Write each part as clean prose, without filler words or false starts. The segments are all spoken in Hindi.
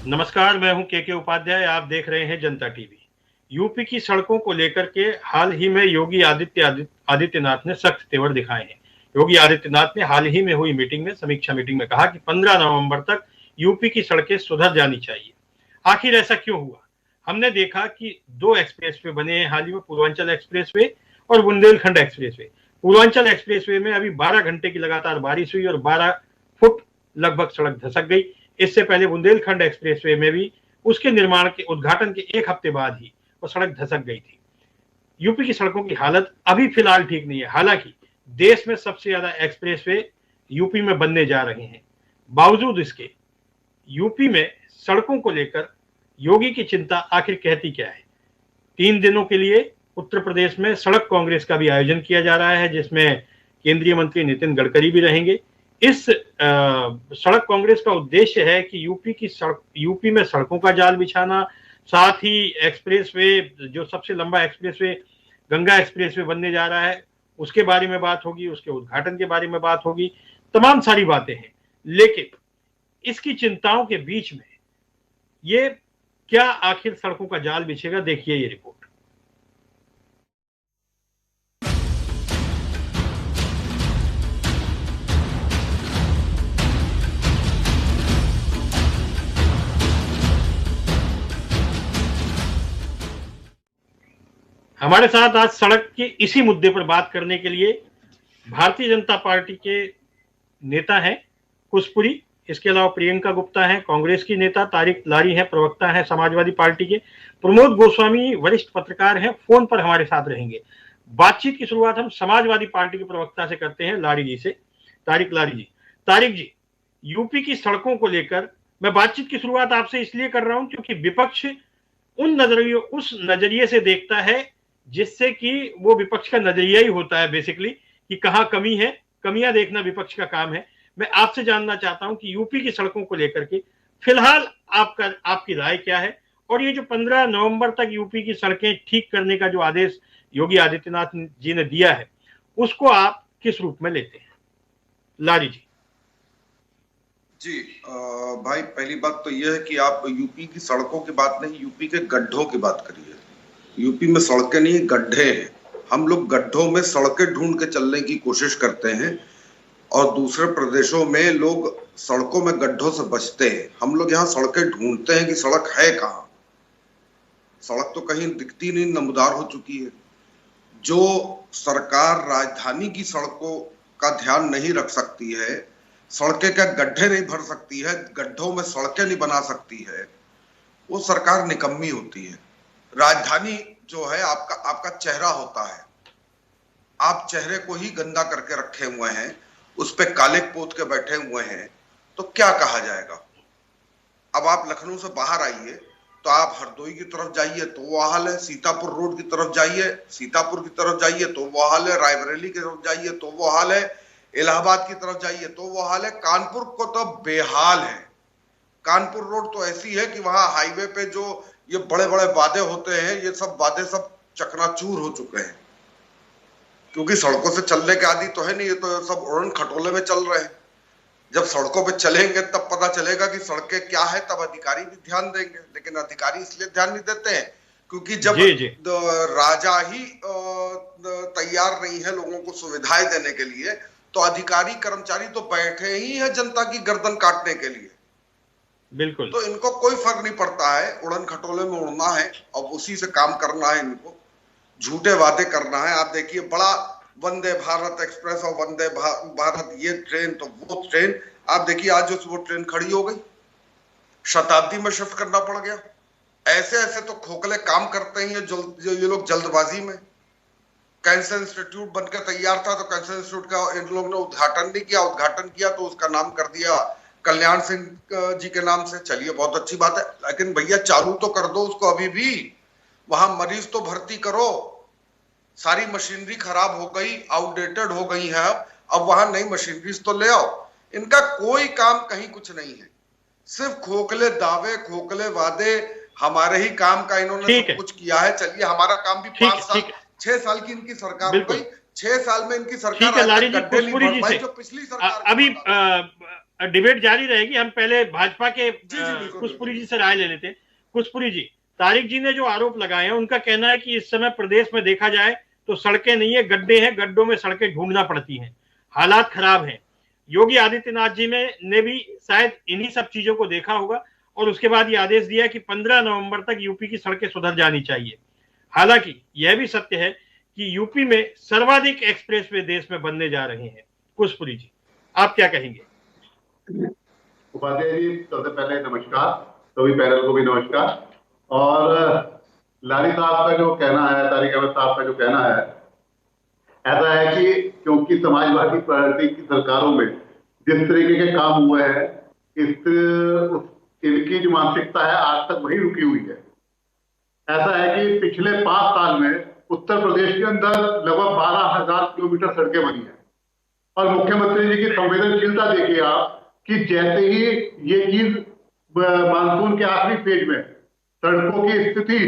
नमस्कार, मैं हूं के उपाध्याय। आप देख रहे हैं जनता टीवी। यूपी की सड़कों को लेकर के हाल ही में योगी आदित्यनाथ ने सख्त तेवर दिखाए हैं। योगी आदित्यनाथ ने हाल ही में हुई मीटिंग में, समीक्षा मीटिंग में कहा कि 15 नवंबर तक यूपी की सड़कें सुधर जानी चाहिए। आखिर ऐसा क्यों हुआ? हमने देखा कि दो एक्सप्रेसवे बने हैं हाल ही में, पूर्वांचल एक्सप्रेसवे और बुंदेलखंड एक्सप्रेसवे। पूर्वांचल एक्सप्रेसवे में अभी 12 घंटे की लगातार बारिश हुई और 12 फुट लगभग सड़क धसक गई। इससे पहले बुंदेलखंड एक्सप्रेसवे में भी उसके निर्माण के उद्घाटन के एक हफ्ते बाद ही वो सड़क धसक गई थी। यूपी की सड़कों की हालत अभी फिलहाल ठीक नहीं है। हालांकि देश में सबसे ज्यादा एक्सप्रेसवे यूपी में बनने जा रहे हैं। बावजूद इसके यूपी में सड़कों को लेकर योगी की चिंता आखिर कहती क्या है? 3 दिनों के लिए उत्तर प्रदेश में सड़क कांग्रेस का भी आयोजन किया जा रहा है, जिसमें केंद्रीय मंत्री नितिन गडकरी भी रहेंगे। इस सड़क कांग्रेस का उद्देश्य है कि यूपी में सड़कों का जाल बिछाना, साथ ही एक्सप्रेसवे, जो सबसे लंबा एक्सप्रेसवे गंगा एक्सप्रेसवे बनने जा रहा है, उसके बारे में बात होगी, उसके उद्घाटन के बारे में बात होगी। तमाम सारी बातें हैं, लेकिन इसकी चिंताओं के बीच में ये क्या आखिर सड़कों का जाल बिछेगा? देखिए ये रिपोर्ट। हमारे साथ आज सड़क के इसी मुद्दे पर बात करने के लिए भारतीय जनता पार्टी के नेता हैं कुशपुरी, इसके अलावा प्रियंका गुप्ता हैं, कांग्रेस की नेता तारिक लारी हैं, प्रवक्ता हैं समाजवादी पार्टी के, प्रमोद गोस्वामी वरिष्ठ पत्रकार हैं, फोन पर हमारे साथ रहेंगे। बातचीत की शुरुआत हम समाजवादी पार्टी के प्रवक्ता से करते हैं, लारी जी से। तारिक लारी जी, तारिक जी, यूपी की सड़कों को लेकर मैं बातचीत की शुरुआत आपसे इसलिए कर रहा हूं क्योंकि विपक्ष उस नजरिए से देखता है जिससे कि वो विपक्ष का नजरिया ही होता है बेसिकली, कि कहां कमी है। कमियां देखना विपक्ष का काम है। मैं आपसे जानना चाहता हूं कि यूपी की सड़कों को लेकर के फिलहाल आपकी राय क्या है, और ये जो 15 नवंबर तक यूपी की सड़कें ठीक करने का जो आदेश योगी आदित्यनाथ जी ने दिया है, उसको आप किस रूप में लेते हैं? लारी जी। जी भाई, पहली बात तो यह है कि आप यूपी की सड़कों की बात नहीं, यूपी के गड्ढों की बात करिए। यूपी में सड़कें नहीं, गड्ढे हैं। हम लोग गड्ढों में सड़कें ढूंढ के चलने की कोशिश करते हैं और दूसरे प्रदेशों में लोग सड़कों में गड्ढों से बचते हैं। हम लोग यहाँ सड़कें ढूंढते हैं कि सड़क है कहाँ। सड़क तो कहीं दिखती नहीं, नमदार हो चुकी है। जो सरकार राजधानी की सड़कों का ध्यान नहीं रख सकती है, सड़कें क्या गड्ढे नहीं भर सकती है, गड्ढों में सड़कें नहीं बना सकती है, वो सरकार निकम्मी होती है। राजधानी जो है आपका चेहरा होता है। आप चेहरे को ही गंदा करके रखे हुए हैं, उस पे काले पोत के बैठे हुए हैं, तो क्या कहा जाएगा। अब आप लखनऊ से बाहर आइए तो आप हरदोई की तरफ जाइए तो वो हाल है, सीतापुर रोड की तरफ जाइए, सीतापुर की तरफ जाइए तो वो हाल है, रायबरेली की तरफ जाइए तो वो हाल है, इलाहाबाद की तरफ जाइए तो वो हाल है, कानपुर को तो बेहाल है। कानपुर रोड तो ऐसी है कि वहां हाईवे पे जो ये बड़े बड़े वादे होते हैं, ये सब वादे सब चकनाचूर हो चुके हैं, क्योंकि सड़कों से चलने के आदि तो है नहीं, ये तो सब उड़न खटोले में चल रहे हैं। जब सड़कों पे चलेंगे तब पता चलेगा कि सड़कें क्या है, तब अधिकारी भी ध्यान देंगे। लेकिन अधिकारी इसलिए ध्यान नहीं देते हैं क्योंकि जब राजा ही तैयार नहीं है लोगों को सुविधाएं देने के लिए, तो अधिकारी कर्मचारी तो बैठे ही है जनता की गर्दन काटने के लिए। बिल्कुल। तो इनको कोई फर्क नहीं पड़ता है, उड़न खटोले में उड़ना है और उसी से काम करना है, इनको झूठे वादे करना है। आप देखिए, बड़ा वंदे भारत एक्सप्रेस और वंदे भारत ये ट्रेन तो वो ट्रेन, आप देखिए आज वो ट्रेन खड़ी हो गई, शताब्दी में शिफ्ट करना पड़ गया। ऐसे ऐसे तो खोखले काम करते हैं ये लोग जल्दबाजी में। कैंसर इंस्टीट्यूट बनकर तैयार था तो कैंसर इंस्टीट्यूट का इन लोगों ने उद्घाटन नहीं किया, उद्घाटन किया तो उसका नाम कर दिया कल्याण सिंह जी के नाम से। चलिए बहुत अच्छी बात है, लेकिन भैया चालू तो कर दो उसको अभी भी, वहां मरीज तो भर्ती करो। सारी मशीनरी खराब हो गई, आउटडेटेड हो गई है, अब वहां नई मशीनरीज तो ले आओ। इनका कोई काम कहीं कुछ नहीं है, सिर्फ खोखले दावे, खोखले वादे। हमारे ही काम का इन्होंने सब कुछ किया है। चलिए हमारा काम भी 5 साल 6 साल की इनकी सरकार हो गई, 6 साल में इनकी सरकार जो पिछली सरकार अभी डिबेट जारी रहेगी। हम पहले भाजपा के बिल्कुल। कुशपुरी जी से राय ले लेते हैं। कुशपुरी जी, तारिक जी ने जो आरोप लगाए हैं, उनका कहना है कि इस समय प्रदेश में देखा जाए तो सड़कें नहीं है, गड्ढे हैं, गड्ढों में सड़कें ढूंढना पड़ती हैं, हालात खराब हैं। योगी आदित्यनाथ जी ने भी शायद इन्हीं सब चीजों को देखा होगा और उसके बाद ये आदेश दिया कि 15 नवंबर तक यूपी की सड़कें सुधर जानी चाहिए। हालांकि यह भी सत्य है कि यूपी में सर्वाधिक एक्सप्रेसवे देश में बनने जा रहे हैं। कुशपुरी जी, आप क्या कहेंगे? उपाध्याय जी, सबसे पहले नमस्कार, सभी पैनल को भी नमस्कार। और लारी साहब का जो कहना है, तारिक अहमद साहब का जो कहना है, ऐसा है कि क्योंकि समाजवादी पार्टी की सरकारों में जिस तरीके के काम हुए हैं, इनकी जो मानसिकता है आज तक वही रुकी हुई है। ऐसा है कि पिछले 5 साल में उत्तर प्रदेश के अंदर लगभग 12,000 किलोमीटर सड़कें बनी है और मुख्यमंत्री जी की संवेदनशीलता देखिए आप कि जैसे ही ये चीज मानसून के आखिरी फेज में सड़कों की स्थिति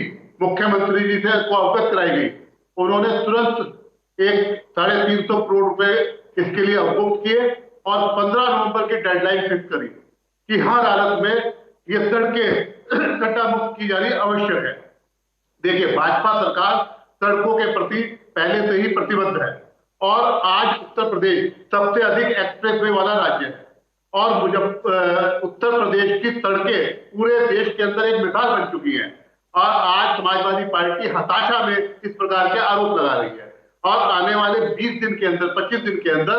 मुख्यमंत्री जी से को अवगत कराई गई, उन्होंने तुरंत 350 करोड़ रुपए इसके लिए अवमुक्त किए और 15 नवंबर की डेडलाइन फिक्स करी कि हर हालत में ये सड़कें गड्ढा मुक्त की जानी आवश्यक है। देखिए, भाजपा सरकार सड़कों के प्रति पहले से ही प्रतिबद्ध है और आज उत्तर प्रदेश सबसे अधिक एक्सप्रेसवे वाला राज्य है और उत्तर प्रदेश की सड़कें पूरे देश के अंदर एक मिसाल बन चुकी हैं और आज समाजवादी पार्टी हताशा में इस प्रकार के आरोप लगा रही है और आने वाले 20 दिन के अंदर, 25 दिन के अंदर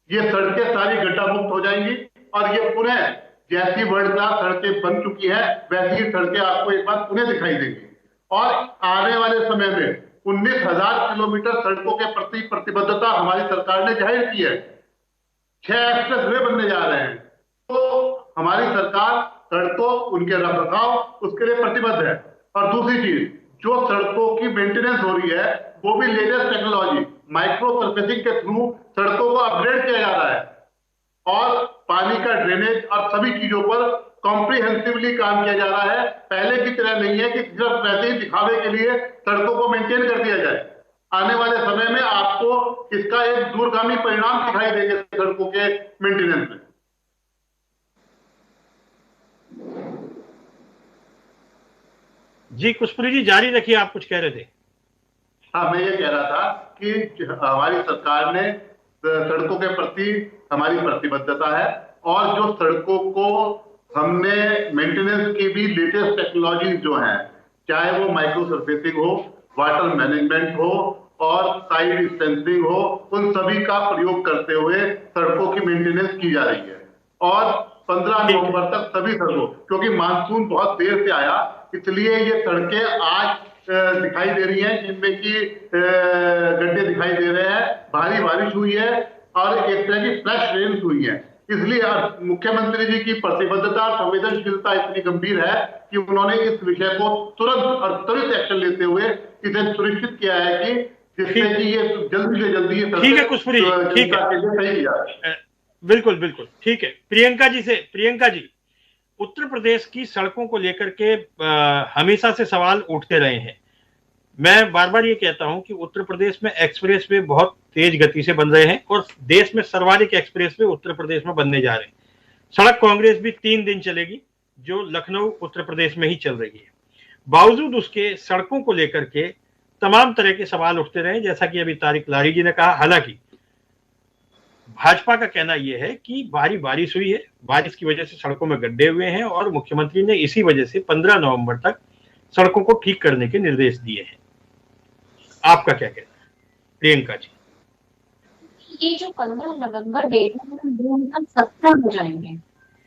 ये सड़कें सारी गड्ढा मुक्त हो जाएंगी और ये पुनः जैसी वर्ल्ड क्लास सड़कें बन चुकी है वैसी ही सड़कें आपको एक बार पुनः दिखाई देंगी और आने वाले समय में 19,000 किलोमीटर सड़कों के प्रति प्रतिबद्धता हमारी सरकार ने जाहिर की है। 6 एक्सप्रेसवे बनने जा रहे हैं, तो हमारी सरकार सड़कों, उनके रखरखाव, उसके लिए प्रतिबद्ध है। और दूसरी चीज, जो सड़कों की मेंटेनेंस हो रही है वो भी लेटेस्ट टेक्नोलॉजी माइक्रो सरफेसिंग के थ्रू सड़कों को अपग्रेड किया जा रहा है और पानी का ड्रेनेज और सभी चीजों पर कॉम्प्रिहेंसिवली काम किया जा रहा है। पहले की तरह नहीं है कि सिर्फ वैसे ही दिखावे के लिए सड़कों को मेंटेन कर दिया जाए। आने वाले समय में आपको इसका एक दूरगामी परिणाम दिखाई देंगे सड़कों के मेंटेनेंस में। जी कुशपुरी जी, जारी रखिए, आप कुछ कह रहे थे। हाँ, मैं ये कह रहा था कि हमारी सरकार ने सड़कों के प्रति हमारी प्रतिबद्धता है और जो सड़कों को हमने मेंटेनेंस की भी लेटेस्ट टेक्नोलॉजी जो है, चाहे वो माइक्रो सरफेसिंग हो, वाटर मैनेजमेंट हो और साइड स्ट्रेंथनिंग हो, उन सभी का प्रयोग करते हुए सड़कों की मेंटेनेंस की जा रही है और 15 नवंबर तक सभी सड़कों, क्योंकि मानसून बहुत देर से आया इसलिए ये सड़कें आज दिखाई दे रही हैं, जिनमें की गड्ढे दिखाई दे रहे हैं, भारी बारिश हुई है और एक तरह की फ्लैश रेन्स हुई है। इसलिए मुख्यमंत्री जी की प्रतिबद्धता और संवेदनशीलता इतनी गंभीर है कि उन्होंने इस विषय को तुरंत और त्वरित एक्शन लेते हुए इसे सुनिश्चित किया है कि जिससे कि ये जल्दी से जल्दी ठीक है कुशपुरी जी, ठीक है, बिल्कुल बिल्कुल ठीक है। प्रियंका जी, उत्तर प्रदेश की सड़कों को लेकर के हमेशा से सवाल उठते रहे हैं। मैं बार बार ये कहता हूं कि उत्तर प्रदेश में एक्सप्रेसवे बहुत तेज गति से बन रहे हैं और देश में सर्वाधिक एक्सप्रेसवे उत्तर प्रदेश में बनने जा रहे हैं। सड़क कांग्रेस भी 3 दिन चलेगी, जो लखनऊ उत्तर प्रदेश में ही चल रही है। बावजूद उसके सड़कों को लेकर के तमाम तरह के सवाल उठते रहे, जैसा कि अभी तारिक लारी जी ने कहा। हालांकि भाजपा का कहना यह है कि भारी बारिश हुई है, बारिश की वजह से सड़कों में गड्ढे हुए हैं और मुख्यमंत्री ने इसी वजह से 15 नवंबर तक सड़कों को ठीक करने के निर्देश दिए हैं। आपका क्या कहना है प्रियंका जी? ये जो 15 नवंबर डेट है, 2017 हो जाएंगे,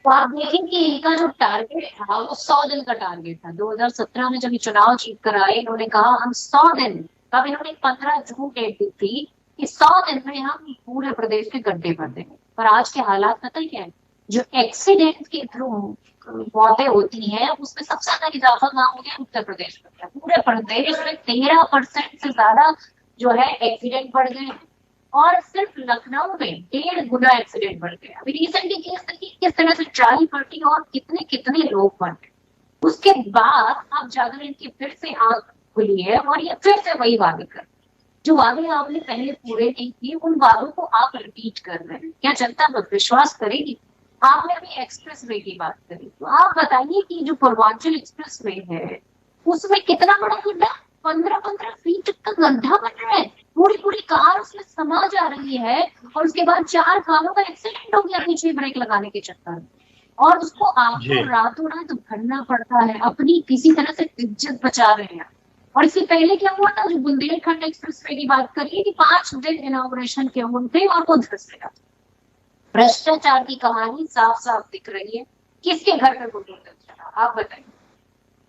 तो आप देखें कि इनका जो टारगेट था वो 100 दिन का टारगेट था। 2017 में जब ये चुनाव जीत कर आए, इन्होंने कहा हम 100 दिन, तब इन्होंने 15 जून डेट दी थी कि 100 दिन में हम पूरे प्रदेश के गड्ढे भर देंगे। पर आज के हालात पता ही क्या है, जो एक्सीडेंट के थ्रू मौतें होती हैं उसमें सबसे ज्यादा इजाफा कहाँ हो गया? उत्तर प्रदेश में। पूरे प्रदेश में 13% से ज्यादा जो है एक्सीडेंट बढ़ गए और सिर्फ लखनऊ में 1.5 गुना एक्सीडेंट बढ़ गए। अभी रिसेंटली केस देखिए किस तरह से ट्राई पलटी और कितने कितने लोग मर गए। उसके बाद आप जाकर इनकी फिर से आंख खुली है और ये फिर से वही वादे कर, जो वादे आपने पहले पूरे नहीं किए उन वादों को आप रिपीट कर रहे हैं। क्या जनता पर विश्वास करेगी? आपने अभी एक्सप्रेस वे की बात करी, तो आप बताइए कि जो पूर्वांचल एक्सप्रेस वे है उसमें कितना बड़ा गड्ढा, 15-15 फीट का गड्ढा बन रहा है, पूरी पूरी कार उसमें समा जा रही है, और उसके बाद 4 कारों का एक्सीडेंट हो गया पीछे ब्रेक लगाने के चक्कर में, और उसको आपको रातों रात भरना पड़ता है, अपनी किसी तरह से इज्जत बचा रहे हैं। और इससे पहले क्या हुआ था, जो बुंदेलखंड एक्सप्रेस वे की बात करिए कि 5 दिन इनॉग्रेशन के हुए थे और वो धस गया। भ्रष्टाचार की कहानी साफ साफ दिख रही है। किसके घर पे बुलडोजर चला, आप बताइए।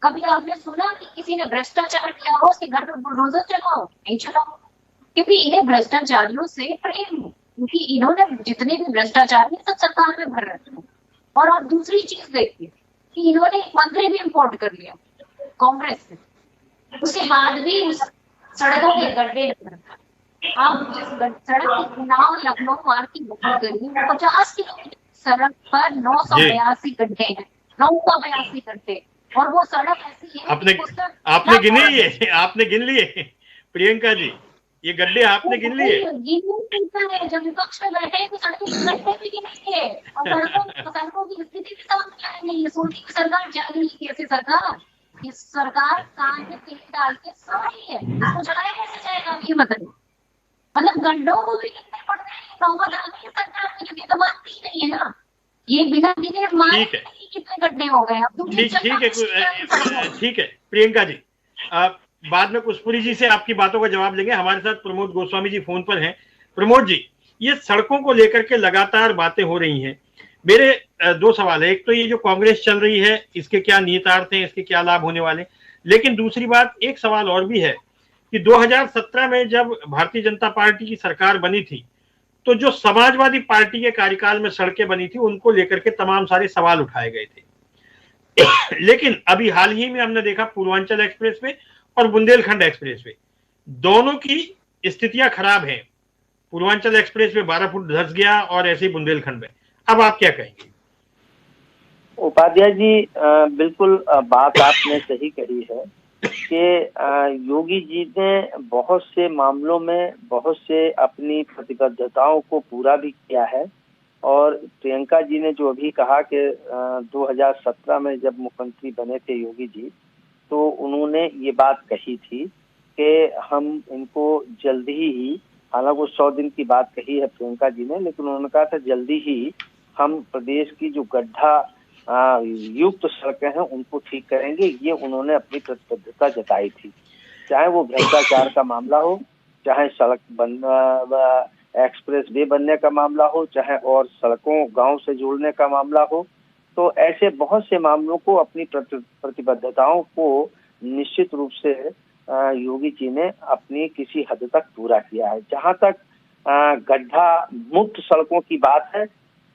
कभी आपने सुना कि किसी ने भ्रष्टाचार किया हो, उसके घर पे बुलडोजर चला हो? नहीं चला हो, क्योंकि इन्हें भ्रष्टाचारियों से प्रेम है, क्योंकि इन्होंने जितने भी भ्रष्टाचार है सब सरकार में भर रखे हैं। और आप दूसरी चीज देखिए कि इन्होंने एक मंत्री भी इम्पोर्ट कर लिया कांग्रेस से, उसके बाद भी उस सड़कों के गड्ढे आप जिस सड़क की नाव लखनऊ मार्ग की बात करिए, 50 किलोमीटर सड़क पर 982 गड्ढे हैं, 982 गड्ढे, और वो सड़क ऐसी है। आपने गिने ये, आपने गिन लिए प्रियंका जी, ये गड्ढे आपने गिन लिए? जब विपक्ष में बैठे तो सड़कों के गड्ढे भी गिनेंगे, और सड़कों की स्थिति भी समझ आएंगे। ये सोचती सरकार जाएगी कैसे, सरकार इस सरकार कान में तेल डाल के सो रही है, इसको चलाया कैसे जाएगा ये बताइए। मतलब गड्ढों को भी कितने पड़ रहे हैं, सरकार की तो मानती नहीं है ना, ये बिना गिने मारे कितने गड्ढे हो गए। ठीक है प्रियंका जी, आप बाद में पुष्पुरी जी से आपकी बातों का जवाब लेंगे। हमारे साथ प्रमोद गोस्वामी जी फोन पर हैं। प्रमोद जी, ये सड़कों को लेकर के लगातार बातें हो रही हैं। मेरे 2 सवाल है। एक तो ये जो कांग्रेस चल रही है, इसके क्या निहितार्थ हैं, इसके क्या लाभ होने वाले, लेकिन दूसरी बात, एक सवाल और भी है कि 2017 में जब भारतीय जनता पार्टी की सरकार बनी थी, तो जो समाजवादी पार्टी के कार्यकाल में सड़कें बनी थी, उनको लेकर के तमाम सारे सवाल उठाए गए थे। लेकिन अभी हाल ही में हमने देखा पूर्वांचल एक्सप्रेस वे और बुंदेलखंड एक्सप्रेस वे, दोनों की स्थितियां खराब हैं। पूर्वांचल एक्सप्रेस वे 12 फुट धंस गया और ऐसे ही बुंदेलखंड में। अब आप क्या कहेंगे? उपाध्याय जी, बिल्कुल बात आपने सही कही है कि योगी जी ने बहुत से मामलों में बहुत से अपनी प्रतिबद्धताओं को पूरा भी किया है। और प्रियंका जी ने जो अभी कहा कि 2017 में जब मुख्यमंत्री बने थे योगी जी, तो उन्होंने ये बात कही थी कि हम इनको जल्दी ही, हालांकि वो 100 दिन की बात कही है प्रियंका जी ने, लेकिन उन्होंने कहा था जल्दी ही हम प्रदेश की जो गड्ढा युक्त सड़कें हैं उनको ठीक करेंगे। ये उन्होंने अपनी प्रतिबद्धता जताई थी। चाहे वो भ्रष्टाचार का मामला हो, चाहे सड़क एक्सप्रेस वे बनने का मामला हो, चाहे और सड़कों गांव से जोड़ने का मामला हो, तो ऐसे बहुत से मामलों को, अपनी प्रतिबद्धताओं को निश्चित रूप से योगी जी ने अपनी किसी हद तक पूरा किया है। जहां तक गड्ढा मुक्त सड़कों की बात है,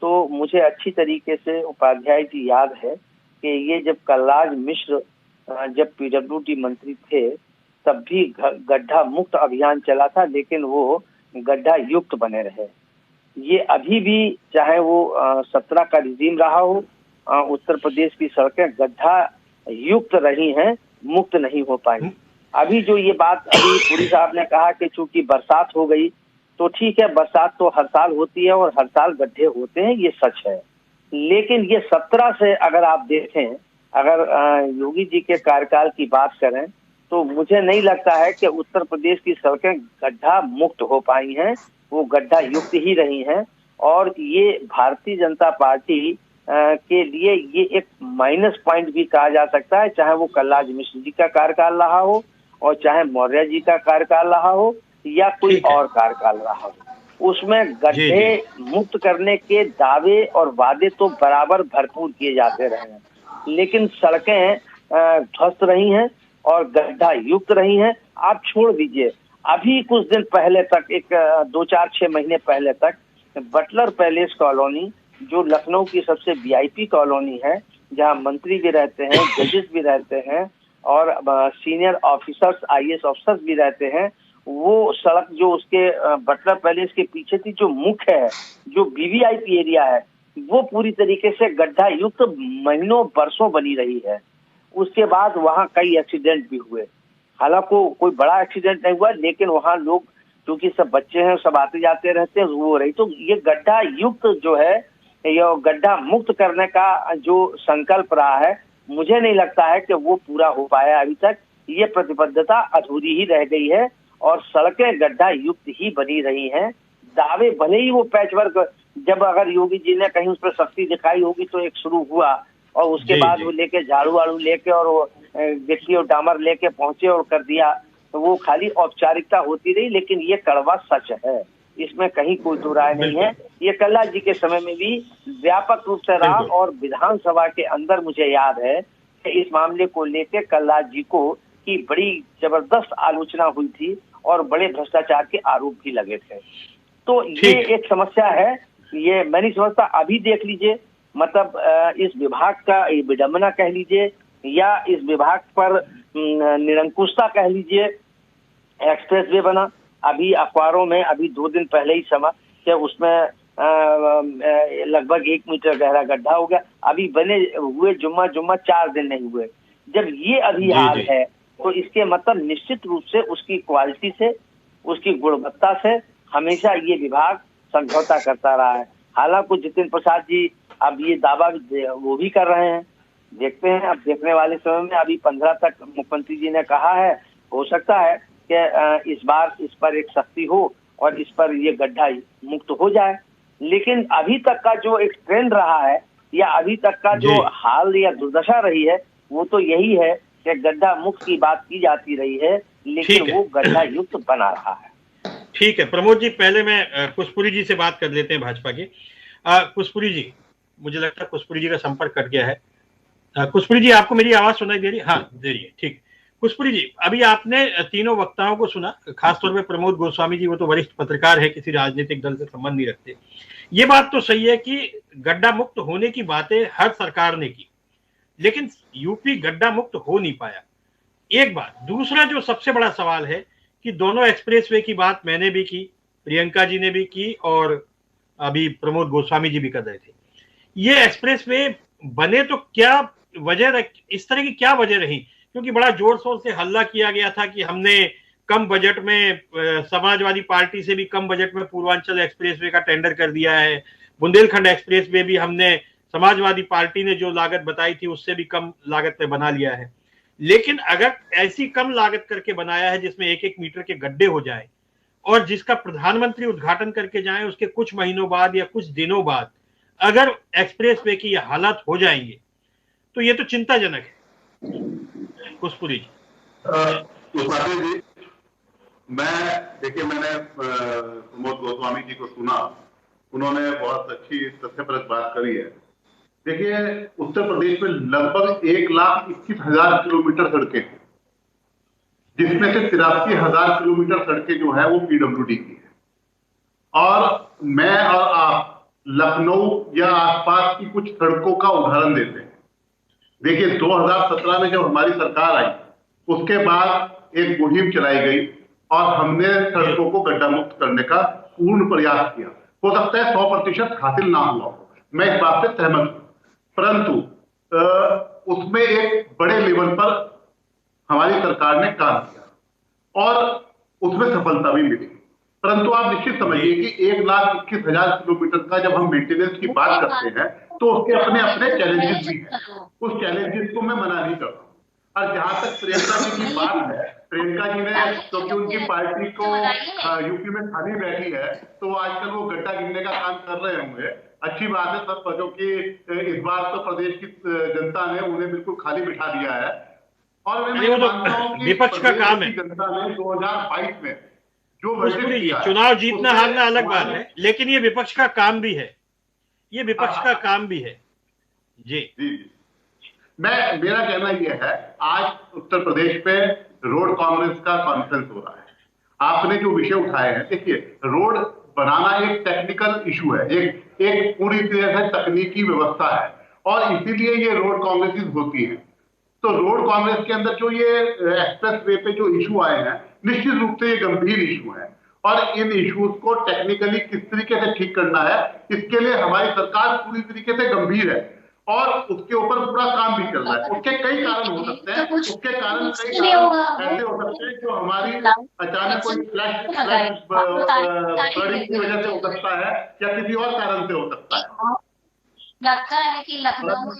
तो मुझे अच्छी तरीके से उपाध्याय जी याद है कि ये जब कलराज मिश्र जब पीडब्ल्यूडी मंत्री थे, तब भी गड्ढा मुक्त अभियान चला था, लेकिन वो गड्ढा युक्त बने रहे। ये अभी भी, चाहे वो 17 का रिजीम रहा हो, उत्तर प्रदेश की सड़कें गड्ढा युक्त रही हैं, मुक्त नहीं हो पाई। अभी जो ये बात अभी पुरी साहब ने कहा कि चूंकि बरसात हो गई, तो ठीक है, बरसात तो हर साल होती है और हर साल गड्ढे होते हैं, ये सच है। लेकिन ये 17 से अगर आप देखें, अगर योगी जी के कार्यकाल की बात करें, तो मुझे नहीं लगता है कि उत्तर प्रदेश की सड़कें गड्ढा मुक्त हो पाई हैं, वो गड्ढा युक्त ही रही हैं। और ये भारतीय जनता पार्टी के लिए ये एक माइनस पॉइंट भी कहा जा सकता है, चाहे वो कलराज मिश्र जी का कार्यकाल रहा हो और चाहे मौर्य जी का कार्यकाल रहा हो या कोई और कार्यकाल रहा हो। उसमें गड्ढे मुक्त करने के दावे और वादे तो बराबर भरपूर किए जाते रहे हैं, लेकिन सड़कें ध्वस्त रही हैं और गड्ढा युक्त रही हैं। आप छोड़ दीजिए, अभी कुछ दिन पहले तक, एक 2-4-6 महीने पहले तक, बटलर पैलेस कॉलोनी, जो लखनऊ की सबसे वीआईपी कॉलोनी है, जहां मंत्री भी रहते हैं, जजेस भी रहते हैं और सीनियर ऑफिसर्स, आईएएस ऑफिसर्स भी रहते हैं, वो सड़क जो उसके बटलर पैलेस के पीछे थी, जो मुख्य है, जो वीवीआईपी एरिया है, वो पूरी तरीके से गड्ढा युक्त महीनों बरसों बनी रही है। उसके बाद वहाँ कई एक्सीडेंट भी हुए, हालांकि कोई बड़ा एक्सीडेंट नहीं हुआ, लेकिन वहाँ लोग, क्योंकि सब बच्चे हैं, सब आते जाते रहते हैं, वो रही। तो ये गड्ढा युक्त जो है, ये गड्ढा मुक्त करने का जो संकल्प रहा है, मुझे नहीं लगता है कि वो पूरा हो पाया अभी तक। ये प्रतिबद्धता अधूरी ही रह गई है और सड़कें गड्ढा युक्त ही बनी रही हैं। दावे भले ही वो पैचवर्क, जब अगर योगी जी ने कहीं उस पर सख्ती दिखाई होगी तो एक शुरू हुआ और उसके बाद वो लेके झाड़ू वाड़ू लेके और वो गिट्टी और डामर लेके पहुंचे और कर दिया, तो वो खाली औपचारिकता होती रही। लेकिन ये कड़वा सच है, इसमें कहीं कोई दो राय नहीं है। ये कल्ला जी के समय में भी व्यापक रूप से रहा और विधानसभा के अंदर मुझे याद है कि इस मामले को लेकर कल्ला जी को की बड़ी जबरदस्त आलोचना हुई थी और बड़े भ्रष्टाचार के आरोप भी लगे थे। तो ये एक समस्या है, ये मैं नहीं समझता। अभी देख लीजिए, मतलब इस विभाग का विडंबना कह लीजिए या इस विभाग पर निरंकुशता कह लीजिए। एक्सप्रेस वे बना, अभी अखबारों में अभी 2 दिन पहले ही समा कि उसमें लगभग 1 मीटर गहरा गड्ढा हो गया। अभी बने हुए जुम्मा 4 दिन नहीं हुए। जब ये अभी हाल है तो इसके मतलब निश्चित रूप से उसकी क्वालिटी से, उसकी गुणवत्ता से हमेशा ये विभाग समझौता करता रहा है। हालांकि जितिन प्रसाद जी अब ये दावा वो भी कर रहे हैं, देखते हैं अब देखने वाले समय में। अभी 15 तक मुख्यमंत्री जी ने कहा है, हो सकता है कि इस बार इस पर एक सख्ती हो और इस पर ये गड्ढा मुक्त हो जाए। लेकिन अभी तक का जो एक ट्रेंड रहा है या अभी तक का जो हाल या दुर्दशा रही है, वो तो यही है कि गड्ढा मुक्त की बात की जाती रही है लेकिन वो गड्ढा युक्त बना रहा है। ठीक है प्रमोद जी, पहले मैं कुशपुरी जी से बात कर लेते हैं भाजपा के। कुशपुरी जी, मुझे लगता है कुशपुरी जी का संपर्क कट गया है। कुशपुरी जी, आपको मेरी आवाज सुनाई दे रही है? हाँ, दे रही है, ठीक। कुशपुरी जी, अभी आपने तीनों वक्ताओं को सुना, खासतौर पे प्रमोद गोस्वामी जी, वो तो वरिष्ठ पत्रकार है, किसी राजनीतिक दल से संबंध नहीं रखते। ये बात तो सही है कि गड्ढा मुक्त होने की बातें हर सरकार ने की, लेकिन यूपी गड्ढा मुक्त हो नहीं पाया, एक बात। दूसरा जो सबसे बड़ा सवाल है कि दोनों एक्सप्रेसवे की बात मैंने भी की, प्रियंका जी ने भी की और अभी प्रमोद गोस्वामी जी भी कर रहे थे। ये एक्सप्रेसवे बने तो क्या वजह, इस तरह की क्या वजह रही? क्योंकि बड़ा जोर शोर से हल्ला किया गया था कि हमने कम बजट में, समाजवादी पार्टी से भी कम बजट में पूर्वांचल एक्सप्रेसवे का टेंडर कर दिया है। बुंदेलखंड एक्सप्रेसवे भी हमने, समाजवादी पार्टी ने जो लागत बताई थी उससे भी कम लागत में बना लिया है। लेकिन अगर ऐसी कम लागत करके बनाया है जिसमें 1-1 मीटर के गड्ढे हो जाए और जिसका प्रधानमंत्री उद्घाटन करके जाए, उसके कुछ महीनों बाद या कुछ दिनों बाद अगर एक्सप्रेसवे की ये हालत हो जाएंगे तो ये तो चिंताजनक है। कुशपुरी जी। जी, मैंने प्रमोद गोस्वामी जी को सुना, उन्होंने बहुत अच्छी तथ्यपरक बात करी है। देखिए, उत्तर प्रदेश में लगभग 1,21,000 किलोमीटर सड़कें हैं, जिसमें से 83,000 किलोमीटर सड़कें जो है वो पीडब्ल्यूडी की है। और मैं और आप लखनऊ या आसपास की कुछ सड़कों का उदाहरण देते हैं। देखिए, 2017 में जब हमारी सरकार आई, उसके बाद एक मुहिम चलाई गई और हमने सड़कों को गड्ढा मुक्त करने का पूर्ण प्रयास किया। हो सकता है 100% हासिल ना हुआ हो, मैं इस बात से सहमत हूं, परंतु उसमें एक बड़े लेवल पर हमारी सरकार ने काम किया और उसमें सफलता भी मिली। परंतु आप निश्चित समझिए कि 1,21,000 किलोमीटर का जब हम मेंटेनेंस की बात करते हैं तो उसके अपने अपने चैलेंजेस भी हैं। उस चैलेंजेस को मैं मना नहीं करता। और जहां तक प्रियंका जी की बात है, प्रियंका जी ने, क्योंकि उनकी पार्टी को यूपी में खाली बैठी है तो आजकल वो गड्ढा गिनने का काम कर रहे होंगे। अच्छी बात है सब, क्योंकि इस बार तो प्रदेश की जनता ने उन्हें बिल्कुल खाली बिठा दिया है। और मैं मानता हूं कि विपक्ष का काम है। जनता ने 2022 में जो चुनाव जीतना हारना अलग बात है, लेकिन ये विपक्ष का काम भी है, ये विपक्ष का काम भी है। जी, मेरा कहना यह है, आज उत्तर प्रदेश में रोड कांग्रेस का कॉन्फ्रेंस हो रहा है। आपने जो विषय उठाए हैं, देखिए, रोड बनाना एक टेक्निकल इशू है, एक पूरी तरह से तकनीकी व्यवस्था है और इसीलिए ये रोड कांग्रेस होती है। तो रोड कांग्रेस के अंदर जो ये एक्सप्रेस वे पे जो इशू आए हैं, निश्चित रूप से ये गंभीर इशू है और इन इश्यूज को टेक्निकली किस तरीके से ठीक करना है, इसके लिए हमारी सरकार पूरी तरीके से गंभीर है और उसके ऊपर पूरा काम भी चल रहा है। उसके कई कारण हो सकते हैं, उसके कारण कई कारण ऐसे हो सकते हैं जो हमारी अचानक कोई फ्लैश फ्लडिंग की वजह से हो सकता है या किसी और कारण से हो सकता है। लगता है कि लखनऊ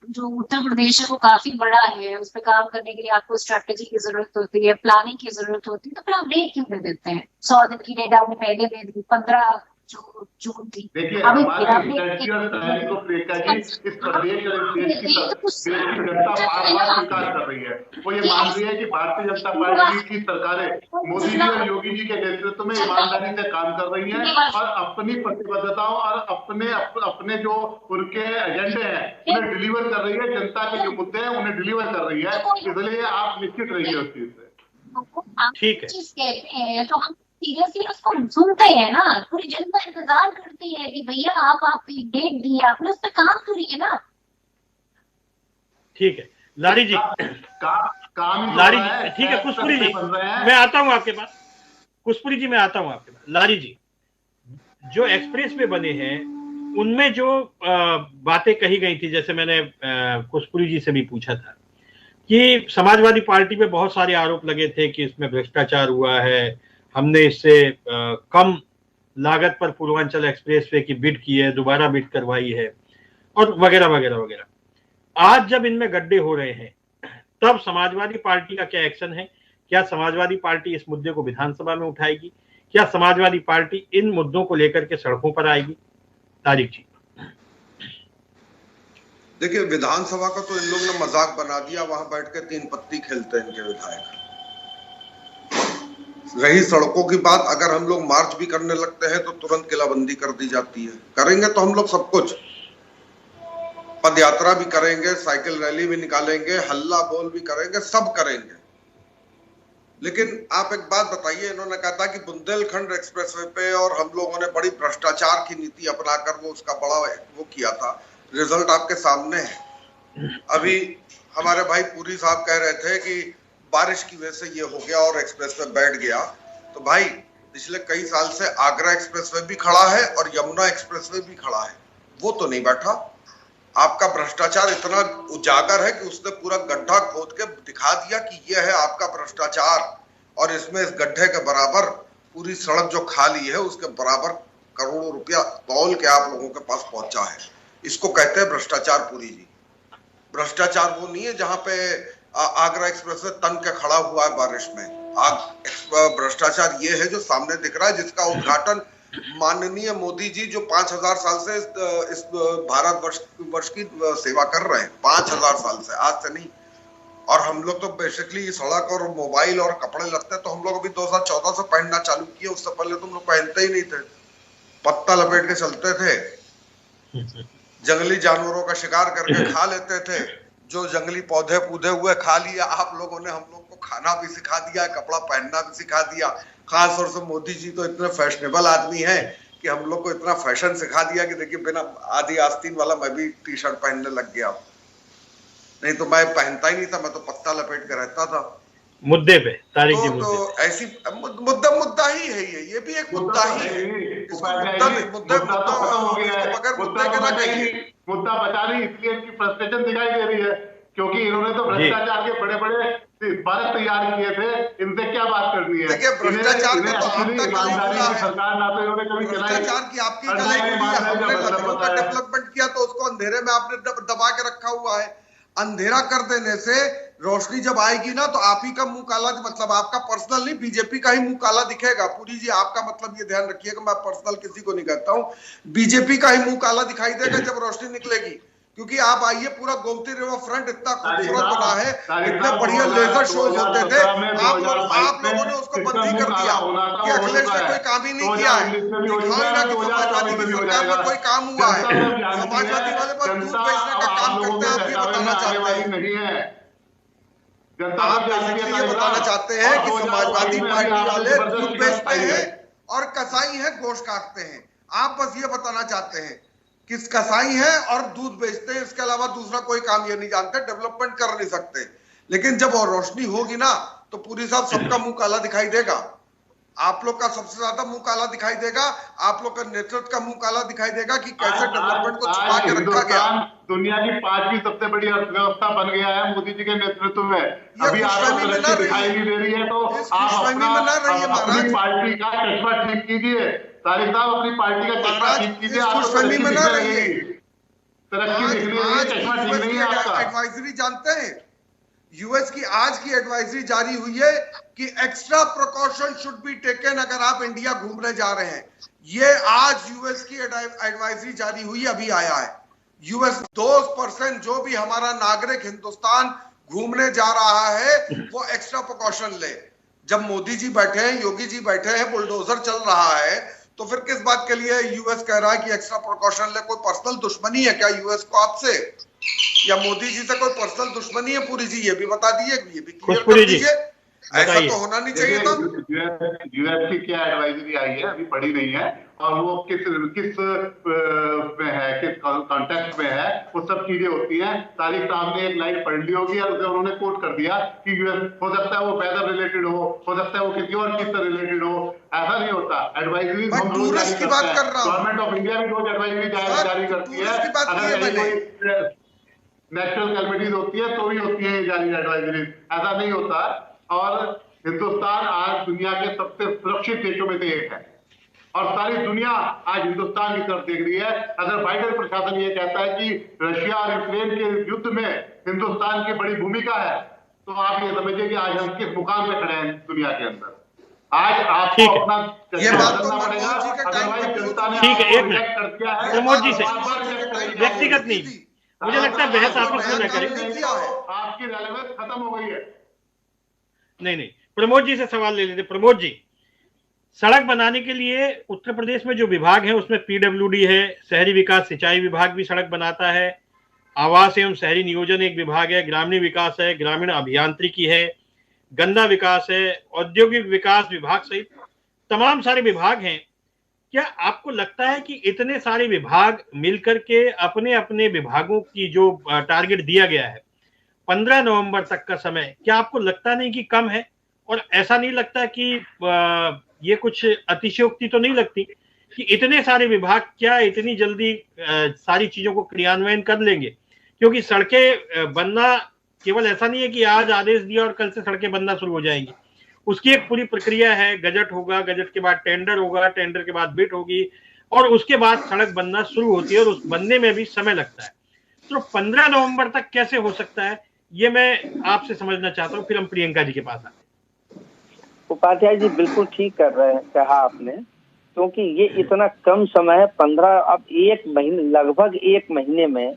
जो उत्तर प्रदेश है वो काफी बड़ा है, उस पर काम करने के लिए आपको स्ट्रेटेजी की जरूरत होती है, प्लानिंग की जरूरत होती है, तो फिर आप डेट क्यों दे देते हैं? 100 दिन की डेट आपने पहले दे दी, 15 जून थी। देखिए अभी हमारी स्ट्रेटजी को प्रियंका जी इस प्रदेश और देश की जनता बार बार स्वीकार कर रही है। वो ये मान रही है कि भारतीय जनता पार्टी की सरकारें मोदी जी और योगी जी के नेतृत्व में ईमानदारी से काम कर रही हैं और अपनी प्रतिबद्धताओं और अपने जो उनके एजेंडे हैं उन्हें डिलीवर कर रही है। जनता के जो मुद्दे हैं उन्हें डिलीवर कर रही है, इसलिए आप निश्चित रहिए उस चीज से। ठीक है, चीज कहते हैं तो हम सीरियसली उसको सुनते हैं ना, पूरी जनता इंतजार करती है कि भैया आप डेट दी, आपने उस पर काम करिए ना। ठीक है लारी जी, लारी जी, ठीक है कुशपुरी जी, मैं आता हूं आपके पास। कुशपुरी जी मैं आता हूं आपके पास। लारी जी, जो एक्सप्रेस वे बने हैं उनमें जो बातें कही गई थी, जैसे मैंने कुशपुरी जी से भी पूछा था कि समाजवादी पार्टी पे बहुत सारे आरोप लगे थे कि इसमें भ्रष्टाचार हुआ है, हमने इससे कम लागत पर पूर्वांचल एक्सप्रेसवे की बिड की है, दोबारा बिड करवाई है और वगैरह वगैरह वगैरह। आज जब इनमें गड्ढे हो रहे हैं तब समाजवादी पार्टी का क्या एक्शन है? क्या समाजवादी पार्टी इस मुद्दे को विधानसभा में उठाएगी? क्या समाजवादी पार्टी इन मुद्दों को लेकर के सड़कों पर आएगी? तारिक जी। देखिए विधानसभा का तो इन लोगों ने मजाक बना दिया, वहां बैठ के 3 पत्ती खेलते हैं इनके विधायक। रही सड़कों की बात, अगर हम लोग मार्च भी करने लगते हैं तो तुरंत किलाबंदी कर दी जाती है। करेंगे तो हम लोग सब कुछ, पद यात्रा भी करेंगे, साइकिल रैली भी निकालेंगे, हल्ला बोल भी करेंगे, सब करेंगे। लेकिन आप एक बात बताइए, इन्होंने कहा था कि बुंदेलखंड एक्सप्रेसवे पे और हम लोगों ने बड़ी भ्रष्टाचार की नीति अपनाकर वो उसका बड़ा वो किया था, रिजल्ट आपके सामने है। अभी हमारे भाई पुरी साहब कह रहे थे कि बारिश की वजह से ये हो गया और एक्सप्रेसवे बैठ गया। तो भाई पिछले कई साल से आगरा एक्सप्रेसवे भी खड़ा है और यमुना एक्सप्रेसवे भी खड़ा है, वो तो नहीं बैठा। आपका भ्रष्टाचार इतना उजागर है कि उसने पूरा गड्ढा खोद के दिखा दिया कि ये है आपका भ्रष्टाचार, और इसमें इस गड्ढे के बराबर पूरी सड़क जो खाली है उसके बराबर करोड़ों रुपया तौल के आप लोगों के पास पहुंचा है। इसको कहते हैं भ्रष्टाचार। पुरी जी, भ्रष्टाचार वो नहीं है जहां पे आगरा एक्सप्रेस तन के खड़ा हुआ है बारिश में। भ्रष्टाचार ये है जो सामने दिख रहा है, जिसका उद्घाटन माननीय मोदी जी जो 5000 साल से इस भारत वर्ष की सेवा कर रहे हैं, 5000 साल से, आज से नहीं। और हम लोग तो बेसिकली सड़क और मोबाइल और कपड़े लगते तो हम लोग अभी 2014 से पहनना चालू किए, उससे पहले तो हम लोग पहनते ही नहीं थे, पत्ता लपेट के चलते थे, जंगली जानवरों का शिकार करके खा लेते थे, जो जंगली पौधे पूधे हुए खा लिया। आप लोगों ने हम लोग को खाना भी सिखा दिया, कपड़ा पहनना भी सिखा दिया। खास तौर से मोदी जी तो इतने फैशनेबल आदमी हैं कि हम लोग को इतना फैशन सिखा दिया कि देखिए बिना आधी आस्तीन वाला मैं भी टी शर्ट पहनने लग गया, नहीं तो मैं पहनता ही नहीं था, मैं तो पत्ता लपेट के रहता था। मुद्दे पे तारिक जी, तो ऐसी मुद्दा ही है ये भी एक मुद्दा ही है। मुद्दा बचा नहीं, इसलिए इनकी फ्रस्ट्रेशन दिखाई दे रही है, क्योंकि इन्होंने तो भ्रष्टाचार के बड़े बड़े भारत तैयार किए थे, इनसे क्या बात करनी है। देखिए भ्रष्टाचार की सरकार ना तो इन्होंने कभी भ्रष्टाचार की आपकी हमने लखनऊ का डेवलपमेंट किया तो उसको अंधेरे में आपने दबा के रखा हुआ है। अंधेरा कर देने से रोशनी जब आएगी ना तो आप ही का मुंह काला, मतलब आपका पर्सनल नहीं, बीजेपी का ही मुंह काला दिखेगा। पुरी जी आपका मतलब ये ध्यान रखिएगा, मैं पर्सनल किसी को नहीं कहता हूँ, बीजेपी का ही मुंह काला दिखाई देगा जब रोशनी निकलेगी। क्योंकि आप आइए, पूरा गोमती रिवर फ्रंट इतना खूबसूरत बना है, इतने बढ़िया लेजर शोज होते थे, आप लोगों ने उसको बंदी कर दिया कि अखिलेश ने कोई काम ही नहीं किया है। समाजवादी की सरकार में कोई काम हुआ है? समाजवादी वाले बस दूध बेचने का काम करते हैं। आप ये बताना चाहते हैं, आप बेसिकली ये बताना चाहते हैं कि समाजवादी पार्टी वाले दूध बेचते हैं और कसाई है गोश्त काटते हैं। आप बस ये बताना चाहते हैं किस कसाई है और दूध बेचते हैं, इसके अलावा दूसरा कोई काम ये नहीं जानते, डेवलपमेंट कर नहीं सकते। लेकिन जब और रोशनी होगी ना तो पूरी साहब सबका मुंह काला दिखाई देगा। आप लोग का सबसे ज्यादा मुंह काला दिखाई देगा, आप लोग का नेतृत्व का मुंह काला दिखाई देगा कि कैसे डेवलपमेंट को छुपा के रखा गया। दुनिया की 5वीं सबसे बड़ी अर्थव्यवस्था बन गया है मोदी जी के नेतृत्व में। अभी आपको दिखाई नहीं दे रही है तो आप अपनी पार्टी का चश्मा ठीक कीजिए। तारिक साहब अपनी पार्टी का चश्मा ठीक कीजिए। तरक्की देखने के लिए चश्मा ठीक नहीं है आपका। एडवाइजरी जानते हैं, यूएस की आज की एडवाइजरी जारी हुई है कि extra precaution should be taken अगर आप इंडिया घूमने जा रहे हैं। ये आज यूएस की एडवाइजरी जारी हुई, अभी आया है। यूएस 2% जो भी हमारा नागरिक हिंदुस्तान घूमने जा रहा है वो एक्स्ट्रा प्रिकॉशन ले। जब मोदी जी बैठे हैं, योगी जी बैठे हैं, बुलडोजर चल रहा है, तो फिर किस बात के लिए यूएस कह रहा है कि एक्स्ट्रा प्रिकॉशन ले? कोई पर्सनल दुश्मनी है क्या यूएस को आपसे, या मोदी जी से कोई पर्सनल दुश्मनी है? पूरी जी ये भी बता दीजिए, ये भी क्लियर कर दीजिए। ऐसा तो होना नहीं चाहिए था। यूएस की क्या एडवाइजरी आई है अभी पढ़ी नहीं है, और वो किस में है, किस कॉन्टेक्स्ट में है, वो सब चीजें होती हैं। तारिक साहब ने एक लाइन पढ़ ली होगी और उन्होंने कोट कर दिया कि यूएस, हो सकता है वो वेदर रिलेटेड हो सकता है वो किसी और चीज से रिलेटेड हो। ऐसा नहीं होता। एडवाइजरी हम रोज जारी करते हैं, गवर्नमेंट ऑफ इंडिया भी रोज एडवाइजरी जारी करती है। अगर कोई नेशनल कैलमिटीज होती है तो भी होती है जारी एडवाइजरी, ऐसा नहीं होता। और हिंदुस्तान आज दुनिया के सबसे सुरक्षित देशों में से एक है, और सारी दुनिया आज हिंदुस्तान की तरफ देख रही है। अगर बाइडेन प्रशासन ये कहता है कि रशिया और यूक्रेन के युद्ध में हिंदुस्तान की बड़ी भूमिका है, तो आप ये समझिए कि आज हम किस मुकाम पे खड़े हैं दुनिया के अंदर। आज आपको अपना ये बात तो पड़ेगा। अदरवाइज जनता ने ठीक है, एक मिनट प्रमोद जी से व्यक्तिगत नहीं, मुझे लगता है बहस आपस में न करें, आपकी रेलेवेंस खत्म हो गई है। नहीं, प्रमोद जी से सवाल ले लेते। प्रमोद जी, सड़क बनाने के लिए उत्तर प्रदेश में जो विभाग है उसमें पीडब्ल्यूडी है, शहरी विकास सिंचाई विभाग भी सड़क बनाता है, आवास एवं शहरी नियोजन एक विभाग है, ग्रामीण विकास है, ग्रामीण अभियांत्रिकी है, गन्ना विकास है, औद्योगिक विकास विभाग सहित तमाम सारे विभाग हैं। क्या आपको लगता है कि इतने सारे विभाग मिलकर के अपने अपने विभागों की जो टारगेट दिया गया है 15 नवंबर तक का समय, क्या आपको लगता नहीं कि कम है? और ऐसा नहीं लगता कि ये कुछ अतिशयोक्ति तो नहीं लगती कि इतने सारे विभाग क्या इतनी जल्दी सारी चीजों को क्रियान्वयन कर लेंगे? क्योंकि सड़कें बनना केवल ऐसा नहीं है कि आज आदेश दिया और कल से सड़कें बनना शुरू हो जाएंगी। उसकी एक पूरी प्रक्रिया है, गजट होगा, गजट के बाद टेंडर होगा, टेंडर के बाद बिड होगी, और उसके बाद सड़क बनना शुरू होती है, और उस बनने में भी समय लगता है। तो 15 नवंबर तक कैसे हो सकता है, ये मैं आपसे समझना चाहता हूँ। फिर हम प्रियंका जी के पास आते हैं। उपाध्याय जी बिल्कुल ठीक कर रहे हैं, कहा आपने, क्योंकि ये इतना कम समय है, 15, अब 1 महीने, लगभग 1 महीने में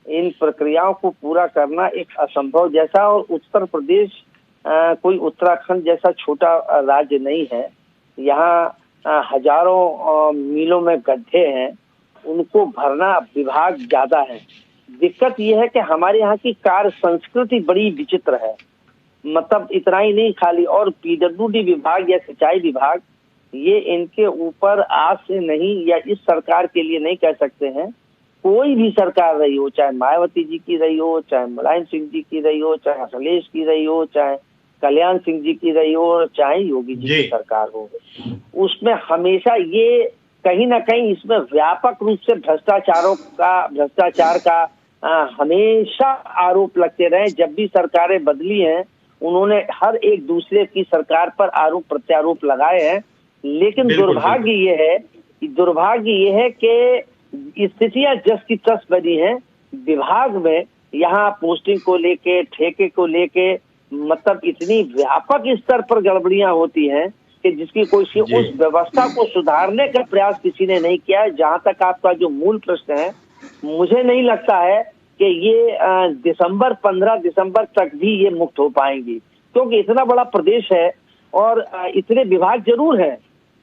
इन प्रक्रियाओं को पूरा करना एक असंभव जैसा। और उत्तर प्रदेश कोई उत्तराखंड जैसा छोटा राज्य नहीं है। यहाँ हजारों मीलों में गड्ढे हैं, उनको भरना विभाग ज्यादा है। दिक्कत यह है कि हमारे यहाँ की कार्य संस्कृति बड़ी विचित्र है। मतलब इतना ही नहीं, खाली और पीडब्ल्यूडी विभाग या सिंचाई विभाग, ये इनके ऊपर आज से नहीं, या इस सरकार के लिए नहीं कह सकते हैं, कोई भी सरकार रही हो, चाहे मायावती जी की रही हो, चाहे मुलायम सिंह जी की रही हो, चाहे अखिलेश की रही हो, चाहे कल्याण सिंह जी की रही हो, चाहे योगी जी की सरकार हो, उसमें हमेशा ये कहीं ना कहीं इसमें व्यापक रूप से भ्रष्टाचार का हमेशा आरोप लगते रहे। जब भी सरकारें बदली हैं उन्होंने हर एक दूसरे की सरकार पर आरोप प्रत्यारोप लगाए हैं। लेकिन दुर्भाग्य ये है कि स्थितियां जस की तस बनी हैं विभाग में। यहाँ पोस्टिंग को लेके, ठेके को लेके, मतलब इतनी व्यापक स्तर पर गड़बड़ियां होती हैं कि जिसकी कोई उस व्यवस्था को सुधारने का प्रयास किसी ने नहीं किया है। जहां तक आपका जो मूल प्रश्न है, मुझे नहीं लगता है कि ये 15 दिसंबर तक भी ये मुक्त हो पाएंगी, क्योंकि इतना बड़ा प्रदेश है और इतने विभाग जरूर हैं,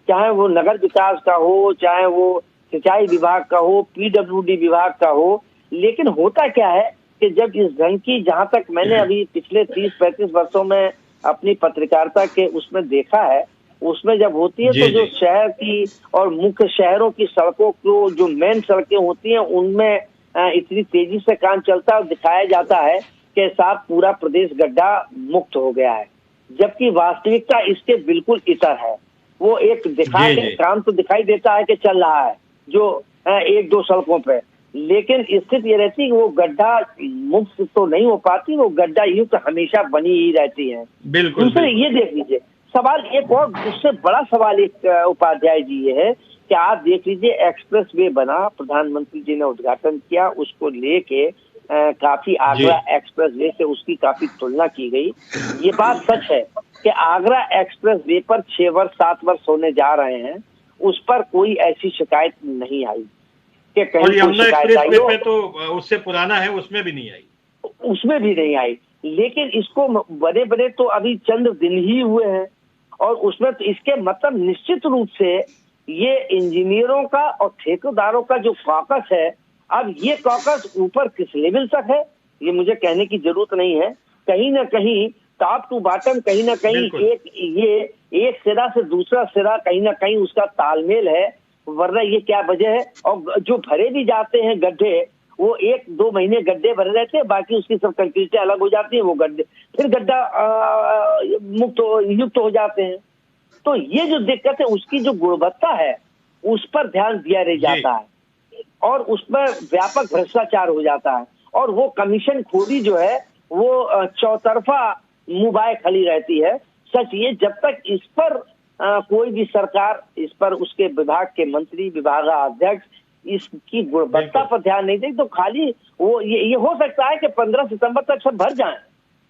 चाहे वो नगर विकास का हो, चाहे वो सिंचाई विभाग का हो, पीडब्ल्यूडी विभाग का हो। लेकिन होता क्या है कि जब इस ढंग की, जहां तक मैंने अभी पिछले 30-35 वर्षों में अपनी पत्रकारिता के उसमें देखा है, उसमें जब होती है तो जो शहर की और मुख्य शहरों की सड़कों को, जो मेन सड़कें होती हैं, उनमें इतनी तेजी से काम चलता है और दिखाया जाता है कि साथ पूरा प्रदेश गड्ढा मुक्त हो गया है, जबकि वास्तविकता इसके बिल्कुल इतर है। वो एक दिखा के काम तो दिखाई देता है कि चल रहा है जो 1-2 सड़कों पे, लेकिन स्थिति ये रहती है कि वो गड्ढा मुक्त तो नहीं हो पाती, वो गड्ढा युक्त हमेशा बनी ही रहती है। दूसरे ये देख लीजिए, सवाल एक और उससे बड़ा सवाल एक उपाध्याय जी ये है क्या आप देख लीजिए, एक्सप्रेस वे बना, प्रधानमंत्री जी ने उद्घाटन किया, उसको लेके काफी आगरा एक्सप्रेस वे से उसकी काफी तुलना की गई। ये बात सच है कि आगरा एक्सप्रेस वे पर 6 वर्ष 7 वर्ष होने जा रहे हैं, उस पर कोई ऐसी शिकायत नहीं आई कि कहीं कोई शिकायत आई हो। पे तो उससे पुराना है, उसमें भी नहीं आई, उसमें भी नहीं आई। लेकिन इसको बड़े बड़े तो अभी चंद दिन ही हुए हैं, और उसमें तो इसके मतलब निश्चित रूप से ये इंजीनियरों का और ठेकेदारों का जो कॉकस है, अब ये कॉकस ऊपर किस लेवल तक है ये मुझे कहने की जरूरत नहीं है। कहीं ना कहीं टॉप टू बॉटम, कहीं ना कहीं एक सिरा से दूसरा सिरा कहीं ना कहीं उसका तालमेल है, वरना ये क्या वजह है। और जो भरे भी जाते हैं गड्ढे, वो 1-2 महीने गड्ढे भरे रहते हैं, बाकी उसकी सब कंक्रीटें अलग हो जाती हैं, वो गड्ढे फिर गड्ढा युक्त हो जाते हैं। तो ये जो दिक्कत है, उसकी जो गुणवत्ता है उस पर ध्यान दिया रह जाता है, और उस पर व्यापक भ्रष्टाचार हो जाता है, और वो कमीशन खोरी जो है वो चौतरफा मुबाए खली रहती है। सच ये, जब तक इस पर कोई भी सरकार, इस पर उसके विभाग के मंत्री, विभागाध्यक्ष इसकी गुणवत्ता पर ध्यान नहीं दे, तो खाली वो ये हो सकता है कि 15 सितंबर तक सब भर जाएं,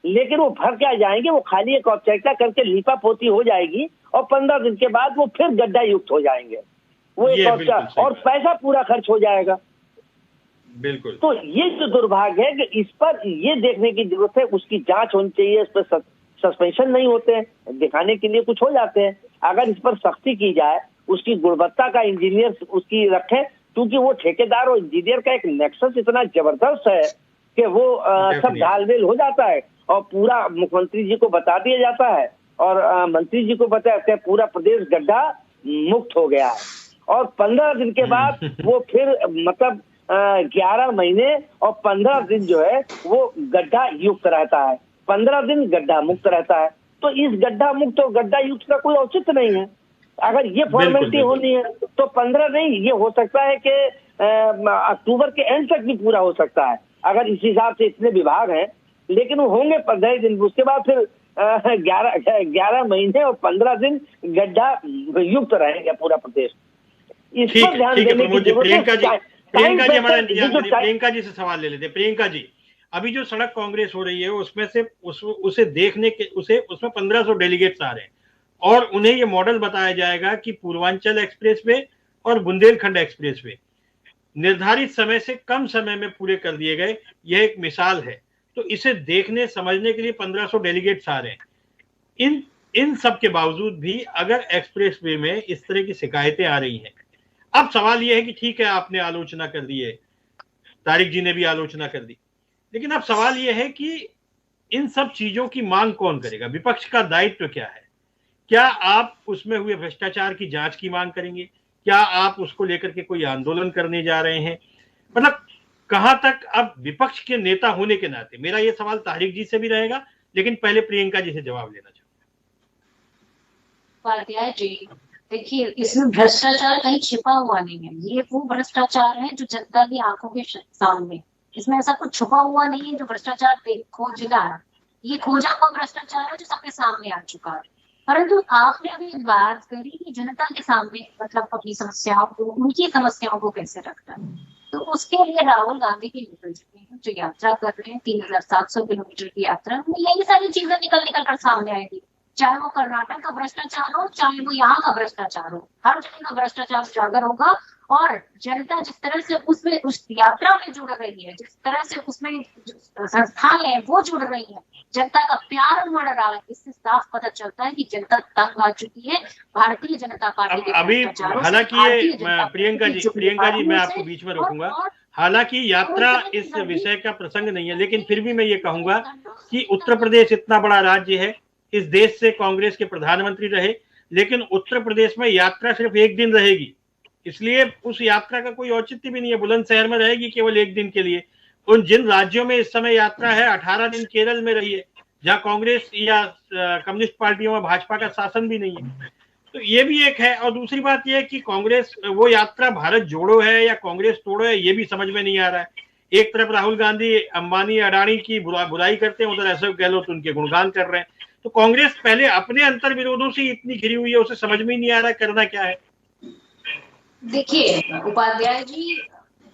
लेकिन वो भर क्या जाएंगे, वो खाली एक औपचारिकता करके लीपा पोती हो जाएगी, और 15 दिन के बाद वो फिर गड्ढा युक्त हो जाएंगे, वो एक और पैसा पूरा खर्च हो जाएगा। बिल्कुल। तो ये जो दुर्भाग्य है कि इस पर ये देखने की जरूरत है, उसकी जांच होनी चाहिए, इस पर सस्पेंशन नहीं होते हैं, दिखाने के लिए कुछ हो जाते हैं। अगर इस पर सख्ती की जाए, उसकी गुणवत्ता का इंजीनियर उसकी रखे, क्योंकि वो ठेकेदार और इंजीनियर का एक नेक्सस इतना जबरदस्त है कि वो सब घालमेल हो जाता है, और पूरा मुख्यमंत्री जी को बता दिया जाता है, और मंत्री जी को बताया पूरा प्रदेश गड्ढा मुक्त हो गया है, और 15 दिन के बाद वो फिर मतलब 11 महीने और 15 दिन जो है वो गड्ढा युक्त रहता है, 15 दिन गड्ढा मुक्त रहता है। तो इस गड्ढा मुक्त और गड्ढा युक्त का कोई औचित्य नहीं है। अगर ये फॉर्मेलिटी होनी है तो 15 नहीं, ये हो सकता है कि अक्टूबर के एंड तक भी पूरा हो सकता है, अगर इस हिसाब से इतने विभाग हैं, लेकिन वो होंगे 15 दिन, उसके बाद फिर 11 महीने और 15 दिन गड्ढा युक्त रहेगा पूरा प्रदेश। इस पर ध्यान देने की जरूरत है। प्रियंका जी से सवाल ले लेते हैं। प्रियंका जी, अभी जो सड़क कांग्रेस हो रही है उसमें से उसे देखने के उसमें 1500 डेलीगेट्स आ रहे हैं, और उन्हें ये मॉडल बताया जाएगा कि पूर्वांचल एक्सप्रेसवे और बुंदेलखंड एक्सप्रेसवे निर्धारित समय से कम समय में पूरे कर दिए गए। यह एक मिसाल है। तो इसे देखने समझने के लिए 1500 डेलीगेट्स आ रहे हैं। इन सब के बावजूद भी अगर एक्सप्रेसवे में इस तरह की शिकायतें आ रही हैं, अब सवाल यह है कि ठीक है, आपने आलोचना कर दी है, तारिक जी ने भी आलोचना कर दी, लेकिन अब सवाल यह है कि इन सब चीजों की मांग कौन करेगा? विपक्ष का दायित्व क्या है? क्या आप उसमें हुए भ्रष्टाचार की जांच की मांग करेंगे? क्या आप उसको लेकर के कोई आंदोलन करने जा रहे हैं? मतलब कहां तक अब विपक्ष के नेता होने के नाते, मेरा यह सवाल तारिक जी से भी रहेगा, लेकिन पहले प्रियंका जी से जवाब लेना चाहूंगा। जी देखिए, इसमें भ्रष्टाचार कहीं छिपा हुआ नहीं है, ये वो भ्रष्टाचार है जो जनता की आंखों के सामने, इसमें ऐसा कुछ छुपा हुआ नहीं है जो भ्रष्टाचार खोजा है, ये खोजा हुआ भ्रष्टाचार है जो सबके सामने आ चुका है। परंतु आपने अभी बात करी कि जनता के सामने मतलब अपनी समस्याओं को, उनकी समस्याओं को कैसे रखता है, तो उसके लिए राहुल गांधी भी निकल चुके हैं, जो यात्रा कर रहे हैं 3700 किलोमीटर की यात्रा में, यही सारी चीजें निकल कर सामने आएगी, चाहे वो कर्नाटक का भ्रष्टाचार हो, चाहे वो यहाँ का भ्रष्टाचार हो, हर जगह का भ्रष्टाचार उजागर होगा। और जनता जिस तरह से उसमें उस यात्रा में जुड़ रही है, जिस तरह से उसमें संस्थाएं हैं वो जुड़ रही है, जनता का प्यार बढ़ रहा है, इससे साफ पता चलता है कि जनता तंग आ चुकी है भारतीय जनता पार्टी के अभी। हालांकि प्रियंका जी मैं आपको बीच में रोकूंगा, हालांकि यात्रा इस विषय का प्रसंग नहीं है, लेकिन फिर भी मैं ये कहूंगा कि उत्तर प्रदेश इतना बड़ा राज्य है, इस देश से कांग्रेस के प्रधानमंत्री रहे, लेकिन उत्तर प्रदेश में यात्रा सिर्फ 1 दिन रहेगी, इसलिए उस यात्रा का कोई औचित्य भी नहीं है। बुलंदशहर में रहेगी केवल 1 दिन के लिए। उन जिन राज्यों में इस समय यात्रा है, 18 दिन केरल में रही है, जहां कांग्रेस या कम्युनिस्ट पार्टियों में भाजपा का शासन भी नहीं है। तो ये भी एक है। और दूसरी बात यह है कि कांग्रेस, वो यात्रा भारत जोड़ो है या कांग्रेस तोड़ो है, ये भी समझ में नहीं आ रहा है। एक तरफ राहुल गांधी अंबानी अडानी की बुराई करते हैं, उधर अशोक गहलोत उनके गुणगान कर रहे हैं। तो कांग्रेस पहले अपने अंतर विरोधों से इतनी घिरी हुई है, उसे समझ में ही नहीं आ रहा है करना क्या है। देखिए उपाध्याय जी,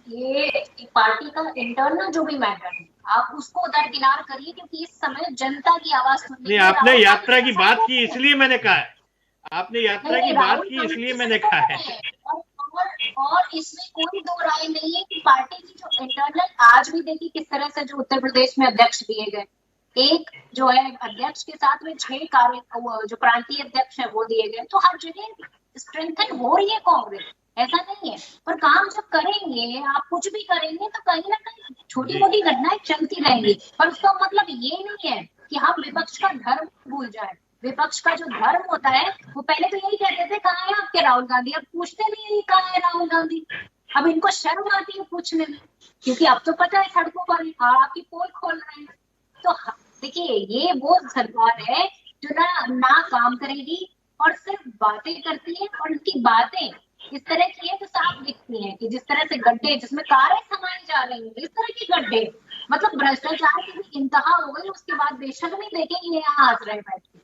ये एक पार्टी का इंटरनल जो भी मैटर है आप उसको दरकिनार करिए, क्योंकि इस समय जनता की आवाज सुनने नहीं, के लिए आपने राहुल यात्रा गांधी की जैसा बात लोग की हैं। इसलिए मैंने कहा है, आपने यात्रा की नहीं, बात राहुल की गांधी इसलिए मैंने जैसे कहा लोग है। हैं। और इसमें कोई दो राय नहीं है कि पार्टी की जो इंटरनल, आज भी देखिए किस तरह से जो उत्तर प्रदेश में अध्यक्ष दिए गए, एक जो है अध्यक्ष के साथ में 6 कार्य जो प्रांतीय अध्यक्ष है वो दिए गए, तो हर जगह स्ट्रेंथन हो रही है कांग्रेस, ऐसा नहीं है। पर काम जब करेंगे, आप कुछ भी करेंगे तो कहीं ना कहीं छोटी मोटी घटनाएं चलती रहेंगी, पर उसका मतलब ये नहीं है कि हम विपक्ष का धर्म भूल जाए। विपक्ष का जो धर्म होता है, वो पहले तो यही कहते थे कहाँ है आपके राहुल गांधी, अब पूछते नहीं है कहाँ है राहुल गांधी। अब इनको शर्म आती है पूछने में, क्योंकि अब तो पता है सड़कों पर आपकी पोल खोल रहे हैं। तो देखिए, ये वो सरकार है जो ना काम करेगी और सिर्फ बातें करती है, और उनकी बातें इस तरह की है जो साफ दिखती है कि जिस तरह से गड्ढे जिसमें कारें समाई जा रही है, इस तरह के गड्ढे, मतलब भ्रष्टाचार की भी इंतहा हो गई। उसके बाद बेशक नहीं देखेंगे यहाँ हंस रहे बैठ के,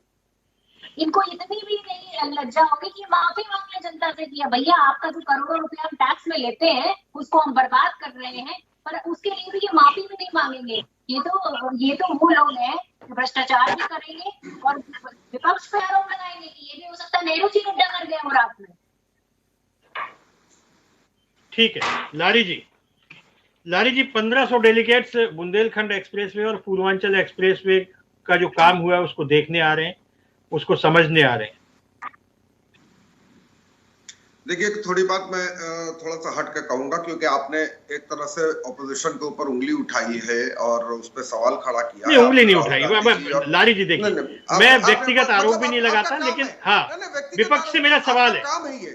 इनको इतनी भी नहीं लज्जा होगी कि माफी मांगे जनता से कि भैया आपका जो करोड़ों रुपया हम टैक्स में लेते हैं उसको हम बर्बाद कर रहे हैं, पर उसके लिए भी ये माफी भी नहीं मांगेंगे। ये तो वो लोग हैं जो भ्रष्टाचार भी करेंगे और विपक्ष पे आरोप लगाएंगे कि ये भी हो सकता है नेहरू जी गड्ढा कर गए हो रात में। ठीक है लारी जी, 1500 डेलीगेट्स बुंदेलखंड एक्सप्रेसवे और पूर्वांचल एक्सप्रेसवे का जो काम हुआ है उसको देखने आ रहे हैं, उसको समझने आ रहे हैं। देखिए, थोड़ी बात मैं थोड़ा सा हट के कहूंगा, क्योंकि आपने एक तरह से ऑपोजिशन के ऊपर उंगली उठाई है और उस पर सवाल खड़ा किया नहीं, है। उंगली नहीं उठाई लारी जी। देखिए, मैं व्यक्तिगत आरोप भी नहीं लगाता, लेकिन हाँ, विपक्ष से मेरा सवाल है। काम है ये,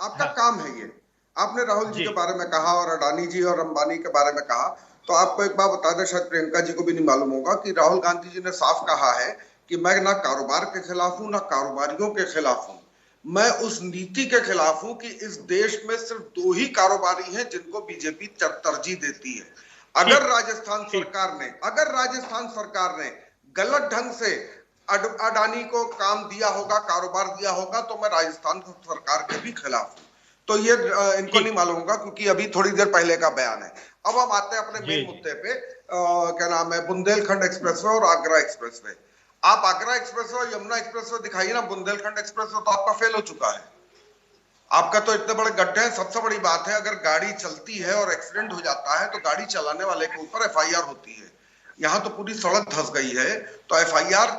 आपका काम है ये। आपने राहुल जी के बारे में कहा और अडानी जी और अंबानी के बारे में कहा, तो आपको एक बात बता दें, शायद प्रियंका जी को भी नहीं मालूम होगा कि राहुल गांधी जी ने साफ कहा है कि मैं ना कारोबार के खिलाफ हूं ना कारोबारियों के खिलाफ हूं, मैं उस नीति के खिलाफ हूं कि इस देश में सिर्फ 2 ही कारोबारी हैं जिनको बीजेपी तरजीह देती है। अगर राजस्थान सरकार ने गलत ढंग से अडानी को काम दिया होगा, कारोबार दिया होगा, तो मैं राजस्थान सरकार के भी खिलाफ हूं। तो ये इनको नहीं मालूम होगा, क्योंकि अभी थोड़ी देर पहले का बयान है। अब हम आते हैं अपने मेन मुद्दे पे, क्या नाम है, बुंदेलखंड एक्सप्रेसवे और आगरा एक्सप्रेसवे। आप आगरा एक्सप्रेसवे और यमुना एक्सप्रेसवे दिखाइए ना, बुंदेलखंड एक्सप्रेसवे तो आपका फेल हो चुका है। आपका तो इतने बड़े गड्ढे हैं। सबसे बड़ी बात है, अगर गाड़ी चलती है और एक्सीडेंट हो जाता है तो गाड़ी चलाने वाले के ऊपर एफआईआर होती है। यहाँ तो पूरी सड़क धंस गई है, तो एफआईआर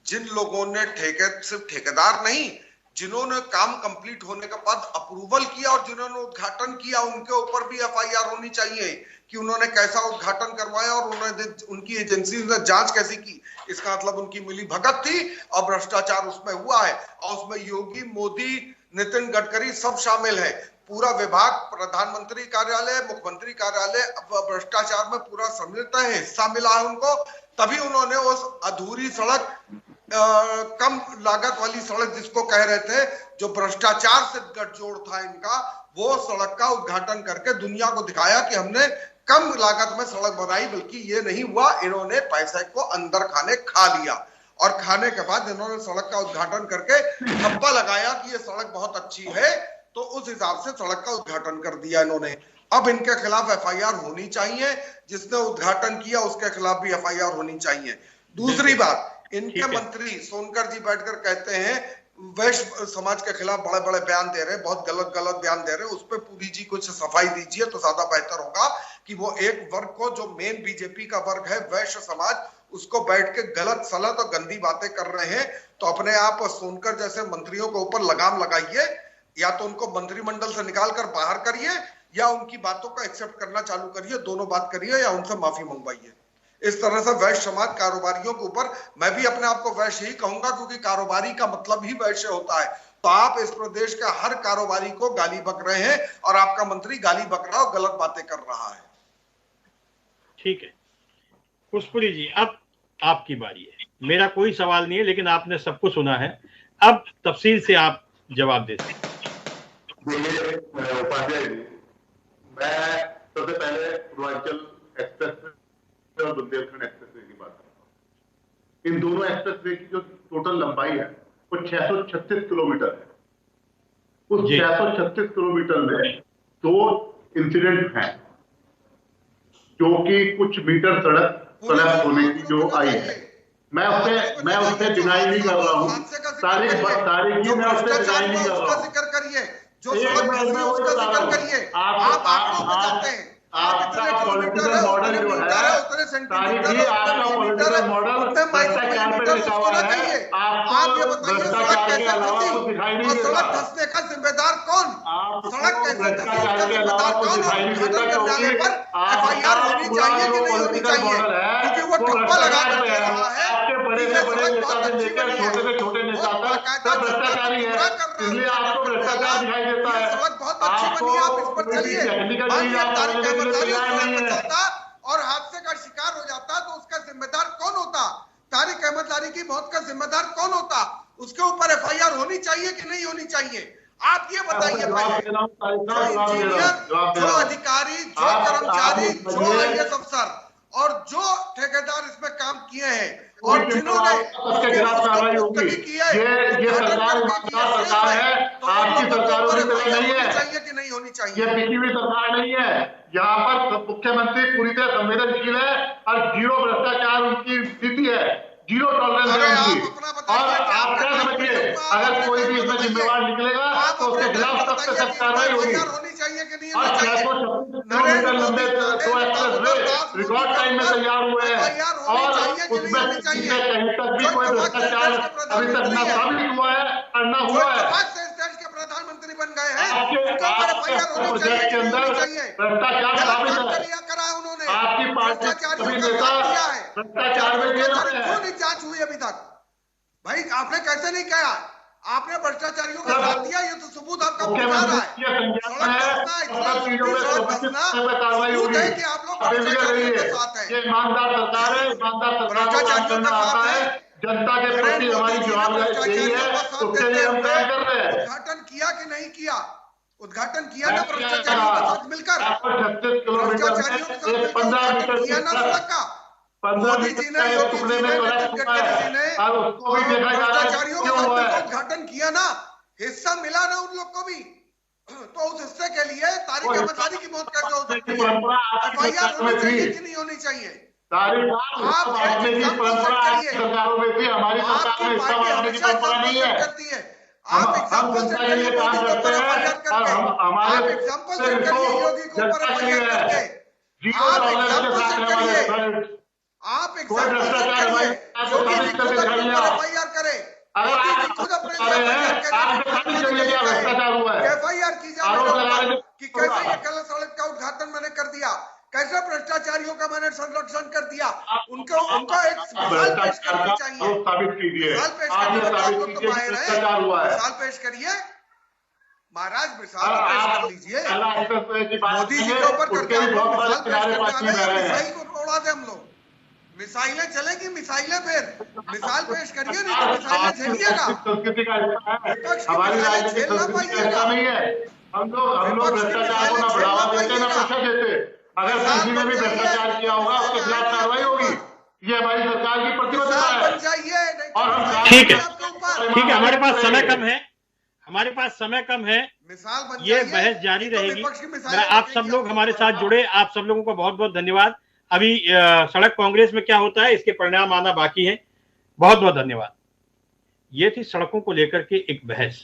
जिन लोगों ने सिर्फ ठेकेदार नहीं, जिन्होंने काम कंप्लीट होने के बाद अप्रूवल किया और जिन्होंने उद्घाटन किया, उनके ऊपर भी एफआईआर होनी चाहिए कि उन्होंने कैसा उद्घाटन करवाया और उन्होंने उनकी एजेंसी ने जांच कैसी की। इसका मतलब उनकी मिली भगत थी और भ्रष्टाचार उसमें हुआ है, और उसमें योगी, मोदी, नितिन गडकरी सब शामिल है। पूरा विभाग, प्रधानमंत्री कार्यालय, मुख्यमंत्री कार्यालय भ्रष्टाचार में पूरा सम्मिलित है, हिस्सा मिला है उनको। तभी उन्होंने उस अधूरी सड़क, कम लागत वाली सड़क जिसको कह रहे थे, जो भ्रष्टाचार से गठजोड़ था इनका, वो सड़क का उद्घाटन करके दुनिया को दिखाया कि हमने कम लागत में सड़क बनाई। बल्कि ये नहीं हुआ, इन्होंने पैसे को अंदर खाने खा लिया, और खाने के बाद इन्होंने सड़क का उद्घाटन करके ठप्पा लगाया कि ये सड़क बहुत अच्छी है, तो उस हिसाब से सड़क का उद्घाटन कर दिया इन्होंने। अब इनके खिलाफ एफआईआर होनी चाहिए, जिसने उद्घाटन किया उसके खिलाफ भी एफआईआर होनी चाहिए। दूसरी बात, इनके मंत्री सोनकर जी बैठकर कहते हैं वैश्य समाज के खिलाफ बड़े बड़े बयान दे रहे हैं, बहुत गलत बयान दे रहे हैं। उस पर पूरी जी कुछ सफाई दीजिए तो ज्यादा बेहतर होगा कि वो एक वर्ग को, जो मेन बीजेपी का वर्ग है वैश्य समाज, उसको बैठ के गलत सलत और गंदी बातें कर रहे हैं। तो अपने आप सोनकर जैसे मंत्रियों के ऊपर लगाम लगाइए, या तो उनको मंत्रिमंडल से निकाल कर बाहर करिए, या उनकी बातों को एक्सेप्ट करना चालू करिए। दोनों बात करिए या उनसे माफी मंगवाइए। इस तरह से वैश्य समाज कारोबारियों के ऊपर, मैं भी अपने आप को वैश्य ही कहूंगा, क्योंकि कारोबारी का मतलब ही वैश्य होता है। तो आप इस प्रदेश के हर कारोबारी को गाली बक रहे हैं, और आपका मंत्री गाली बक रहा है और गलत बातें कर रहा है। ठीक है पुष्परी जी, अब आपकी बारी है। मेरा कोई सवाल नहीं है, लेकिन आपने सबको सुना है, अब तफसील से आप जवाब दे सकते। उपाध्याय जी, मैं सबसे पहले पूर्वांचल एक्सप्रेस और बुंदेलखंड एक्सप्रेसवे की बात करता हूं। इन दोनों एक्सप्रेसवे की जो टोटल लंबाई है वो 636 किलोमीटर है। उस 636 किलोमीटर में 2 इंसिडेंट हैं, जो कि कुछ मीटर सड़क कोलैप्स होने की जो आई है। मैं उससे डिनाई नहीं कर रहा हूँ, तारीख ही मैं उससे डिनाई नहीं कर रहा हूँ। आपका पॉलिटिकल मॉडल जो है, तारीख ही आपका पॉलिटिकल मॉडल भ्रष्टाचार पे लिखा हुआ है। आपको भ्रष्टाचार के अलावा कुछ दिखाई नहीं देता। धंसने का जिम्मेदार कौन? सड़क भ्रष्टाचार के अलावा कुछ दिखाई नहीं देता, क्योंकि एफआईआर होनी चाहिए कि नहीं होनी चाहिए? क्योंकि वो ठप्पा लगा कर दे रहा है। आपके बड़े से बड़े नेता से लेकर छोटे से छोटे नेता तक सब भ्रष्टाचारी है, इसलिए आपको भ्रष्टाचार दिखाई देता है। सड़क बहुत अच्छी बनी है, आप इस पर चलिए। और हादसे का शिकार हो जाता तो उसका जिम्मेदार कौन होता? तारिक अहमद लारी की मौत का जिम्मेदार कौन होता? उसके ऊपर एफआईआर होनी चाहिए कि नहीं होनी चाहिए? आप ये बताइए पहले। जो इंजीनियर, जो अधिकारी, जो कर्मचारी, जो आईएएस अफसर और जो ठेकेदार इसमें काम किए हैं और जिन्होंने की है, ये सरकार है, आपकी सरकारों की तरह नहीं है, चाहिए कि नहीं होनी चाहिए? ये पिछली हुई सरकार नहीं है। यहाँ पर मुख्यमंत्री पूरी तरह संवेदनशील है और जीरो भ्रष्टाचार उनकी नीति है, जीरो टॉलरेंस है उनकी। और आप क्या समझिए, अगर कोई भी इसमें जिम्मेवार निकलेगा तो उसके खिलाफ सख्त से सख्त कार्रवाई होगी। और 636 किलोमीटर लंबे 2 एक्सप्रेस रिकॉर्ड टाइम में तैयार हुए हैं और उसमें कहीं तक भी कोई भ्रष्टाचार अभी तक न साबित हुआ है और न हुआ है। प्रधानमंत्री बन गए हैं, प्रोजेक्ट के अंदर भ्रष्टाचार साबित है। उन्होंने आपकी पार्टी सभी नेता भ्रष्टाचार में गिर रहे हैं। क्यों नहीं जांच हुई अभी तक? भाई आपने कैसे नहीं कहा? आपने भ्रष्टाचारियों का साथ दिया, ये तो सबूत आपका पुकार है। कार्रवाई होगी कि आप लोग भ्रष्टाचारियों के साथ हैं। ये ईमानदार सरकार है, ईमानदार सरकार को करना आता है, जनता के प्रति हमारी जवाबदेही है, उसके लिए हम काम कर रहे हैं। उद्घाटन किया कि नहीं किया? उद्घाटन किया ना भ्रष्टाचारियों के साथ मिलकर? 36 किलोमीटर में 15 मीटर किया ना सड़क का? 15 मीटर के टुकड़े में और उसको भी देखा जा रहा है क्यों हुआ है। उद्घाटन किया ना, हिस्सा मिला ना उन लोग को भी, तो उस हिस्से के लिए तारिक अहमद लारी की मौत कैसे हो सकती है? एफआईआर होनी चाहिए कि नहीं होनी चाहिए? सरकारों में भी, हमारी सरकार में हिस्सा बांटने की परंपरा नहीं है। आप हम जनता के लिए काम करते हैं और हम हमारे जनता के लिए है। जीरो टॉलरेंस के साथ हमारे आप कोई भ्रष्टाचार एफआईआर करें। अगर आप खुद अपने भ्रष्टाचार हुआ है, एफआईआर की जाए कि कैसे ये कल सड़क का उद्घाटन मैंने कर दिया, कैसे भ्रष्टाचारियों का मैंने संरक्षण कर दिया, उनका एक मिसाल पेश करनी चाहिए। साबित कीजिए, भ्रष्टाचार हुआ है, मिसाल पेश करिए महाराज, मिसाल पेश कर लीजिए। मोदी जी के ऊपर करके मिसाइल को उड़ा दे हम लोग। मिसाइलें चलेगी, मिसाइलें फिर मिसाल पेश करिए, नहीं तो मिसाइलें झेलिएगा। संस्कृति का हमारी राजनीतिक संस्कृति ऐसा नहीं है। हम लोग भ्रष्टाचार को ना बढ़ावा देते ना पैसा देते। अगर किसी ने भी भ्रष्टाचार किया होगा उसके खिलाफ कार्रवाई होगी, ये हमारी सरकार की प्रतिबद्धता है। और हम ठीक है, हमारे पास समय कम है, हमारे पास समय कम है, ये बहस जारी रहेगी। आप सब लोग हमारे साथ जुड़े, आप सब लोगों का बहुत बहुत धन्यवाद। अभी सड़क कांग्रेस में क्या होता है इसके परिणाम आना बाकी है। बहुत बहुत धन्यवाद। ये थी सड़कों को लेकर के एक बहस।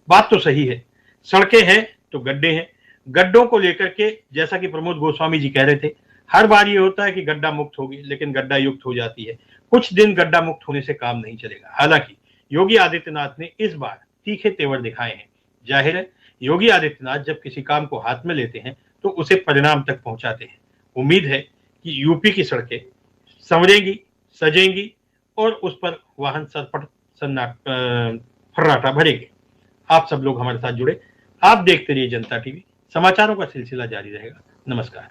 बात तो सही है, सड़कें हैं तो गड्ढे हैं। गड्ढों को लेकर के जैसा कि प्रमोद गोस्वामी जी कह रहे थे, हर बार ये होता है कि गड्ढा मुक्त होगी, लेकिन गड्ढा युक्त हो जाती है। कुछ दिन गड्ढा मुक्त होने से काम नहीं चलेगा। हालांकि योगी आदित्यनाथ ने इस बार तीखे तेवर दिखाए हैं। जाहिर है योगी आदित्यनाथ जब किसी काम को हाथ में लेते हैं तो उसे परिणाम तक पहुंचाते हैं। उम्मीद है कि यूपी की सड़कें संवरेंगी, सजेंगी और उस पर वाहन सरपट फर्राटा भरेंगे। आप सब लोग हमारे साथ जुड़े, आप देखते रहिए जनता टीवी। समाचारों का सिलसिला जारी रहेगा। नमस्कार।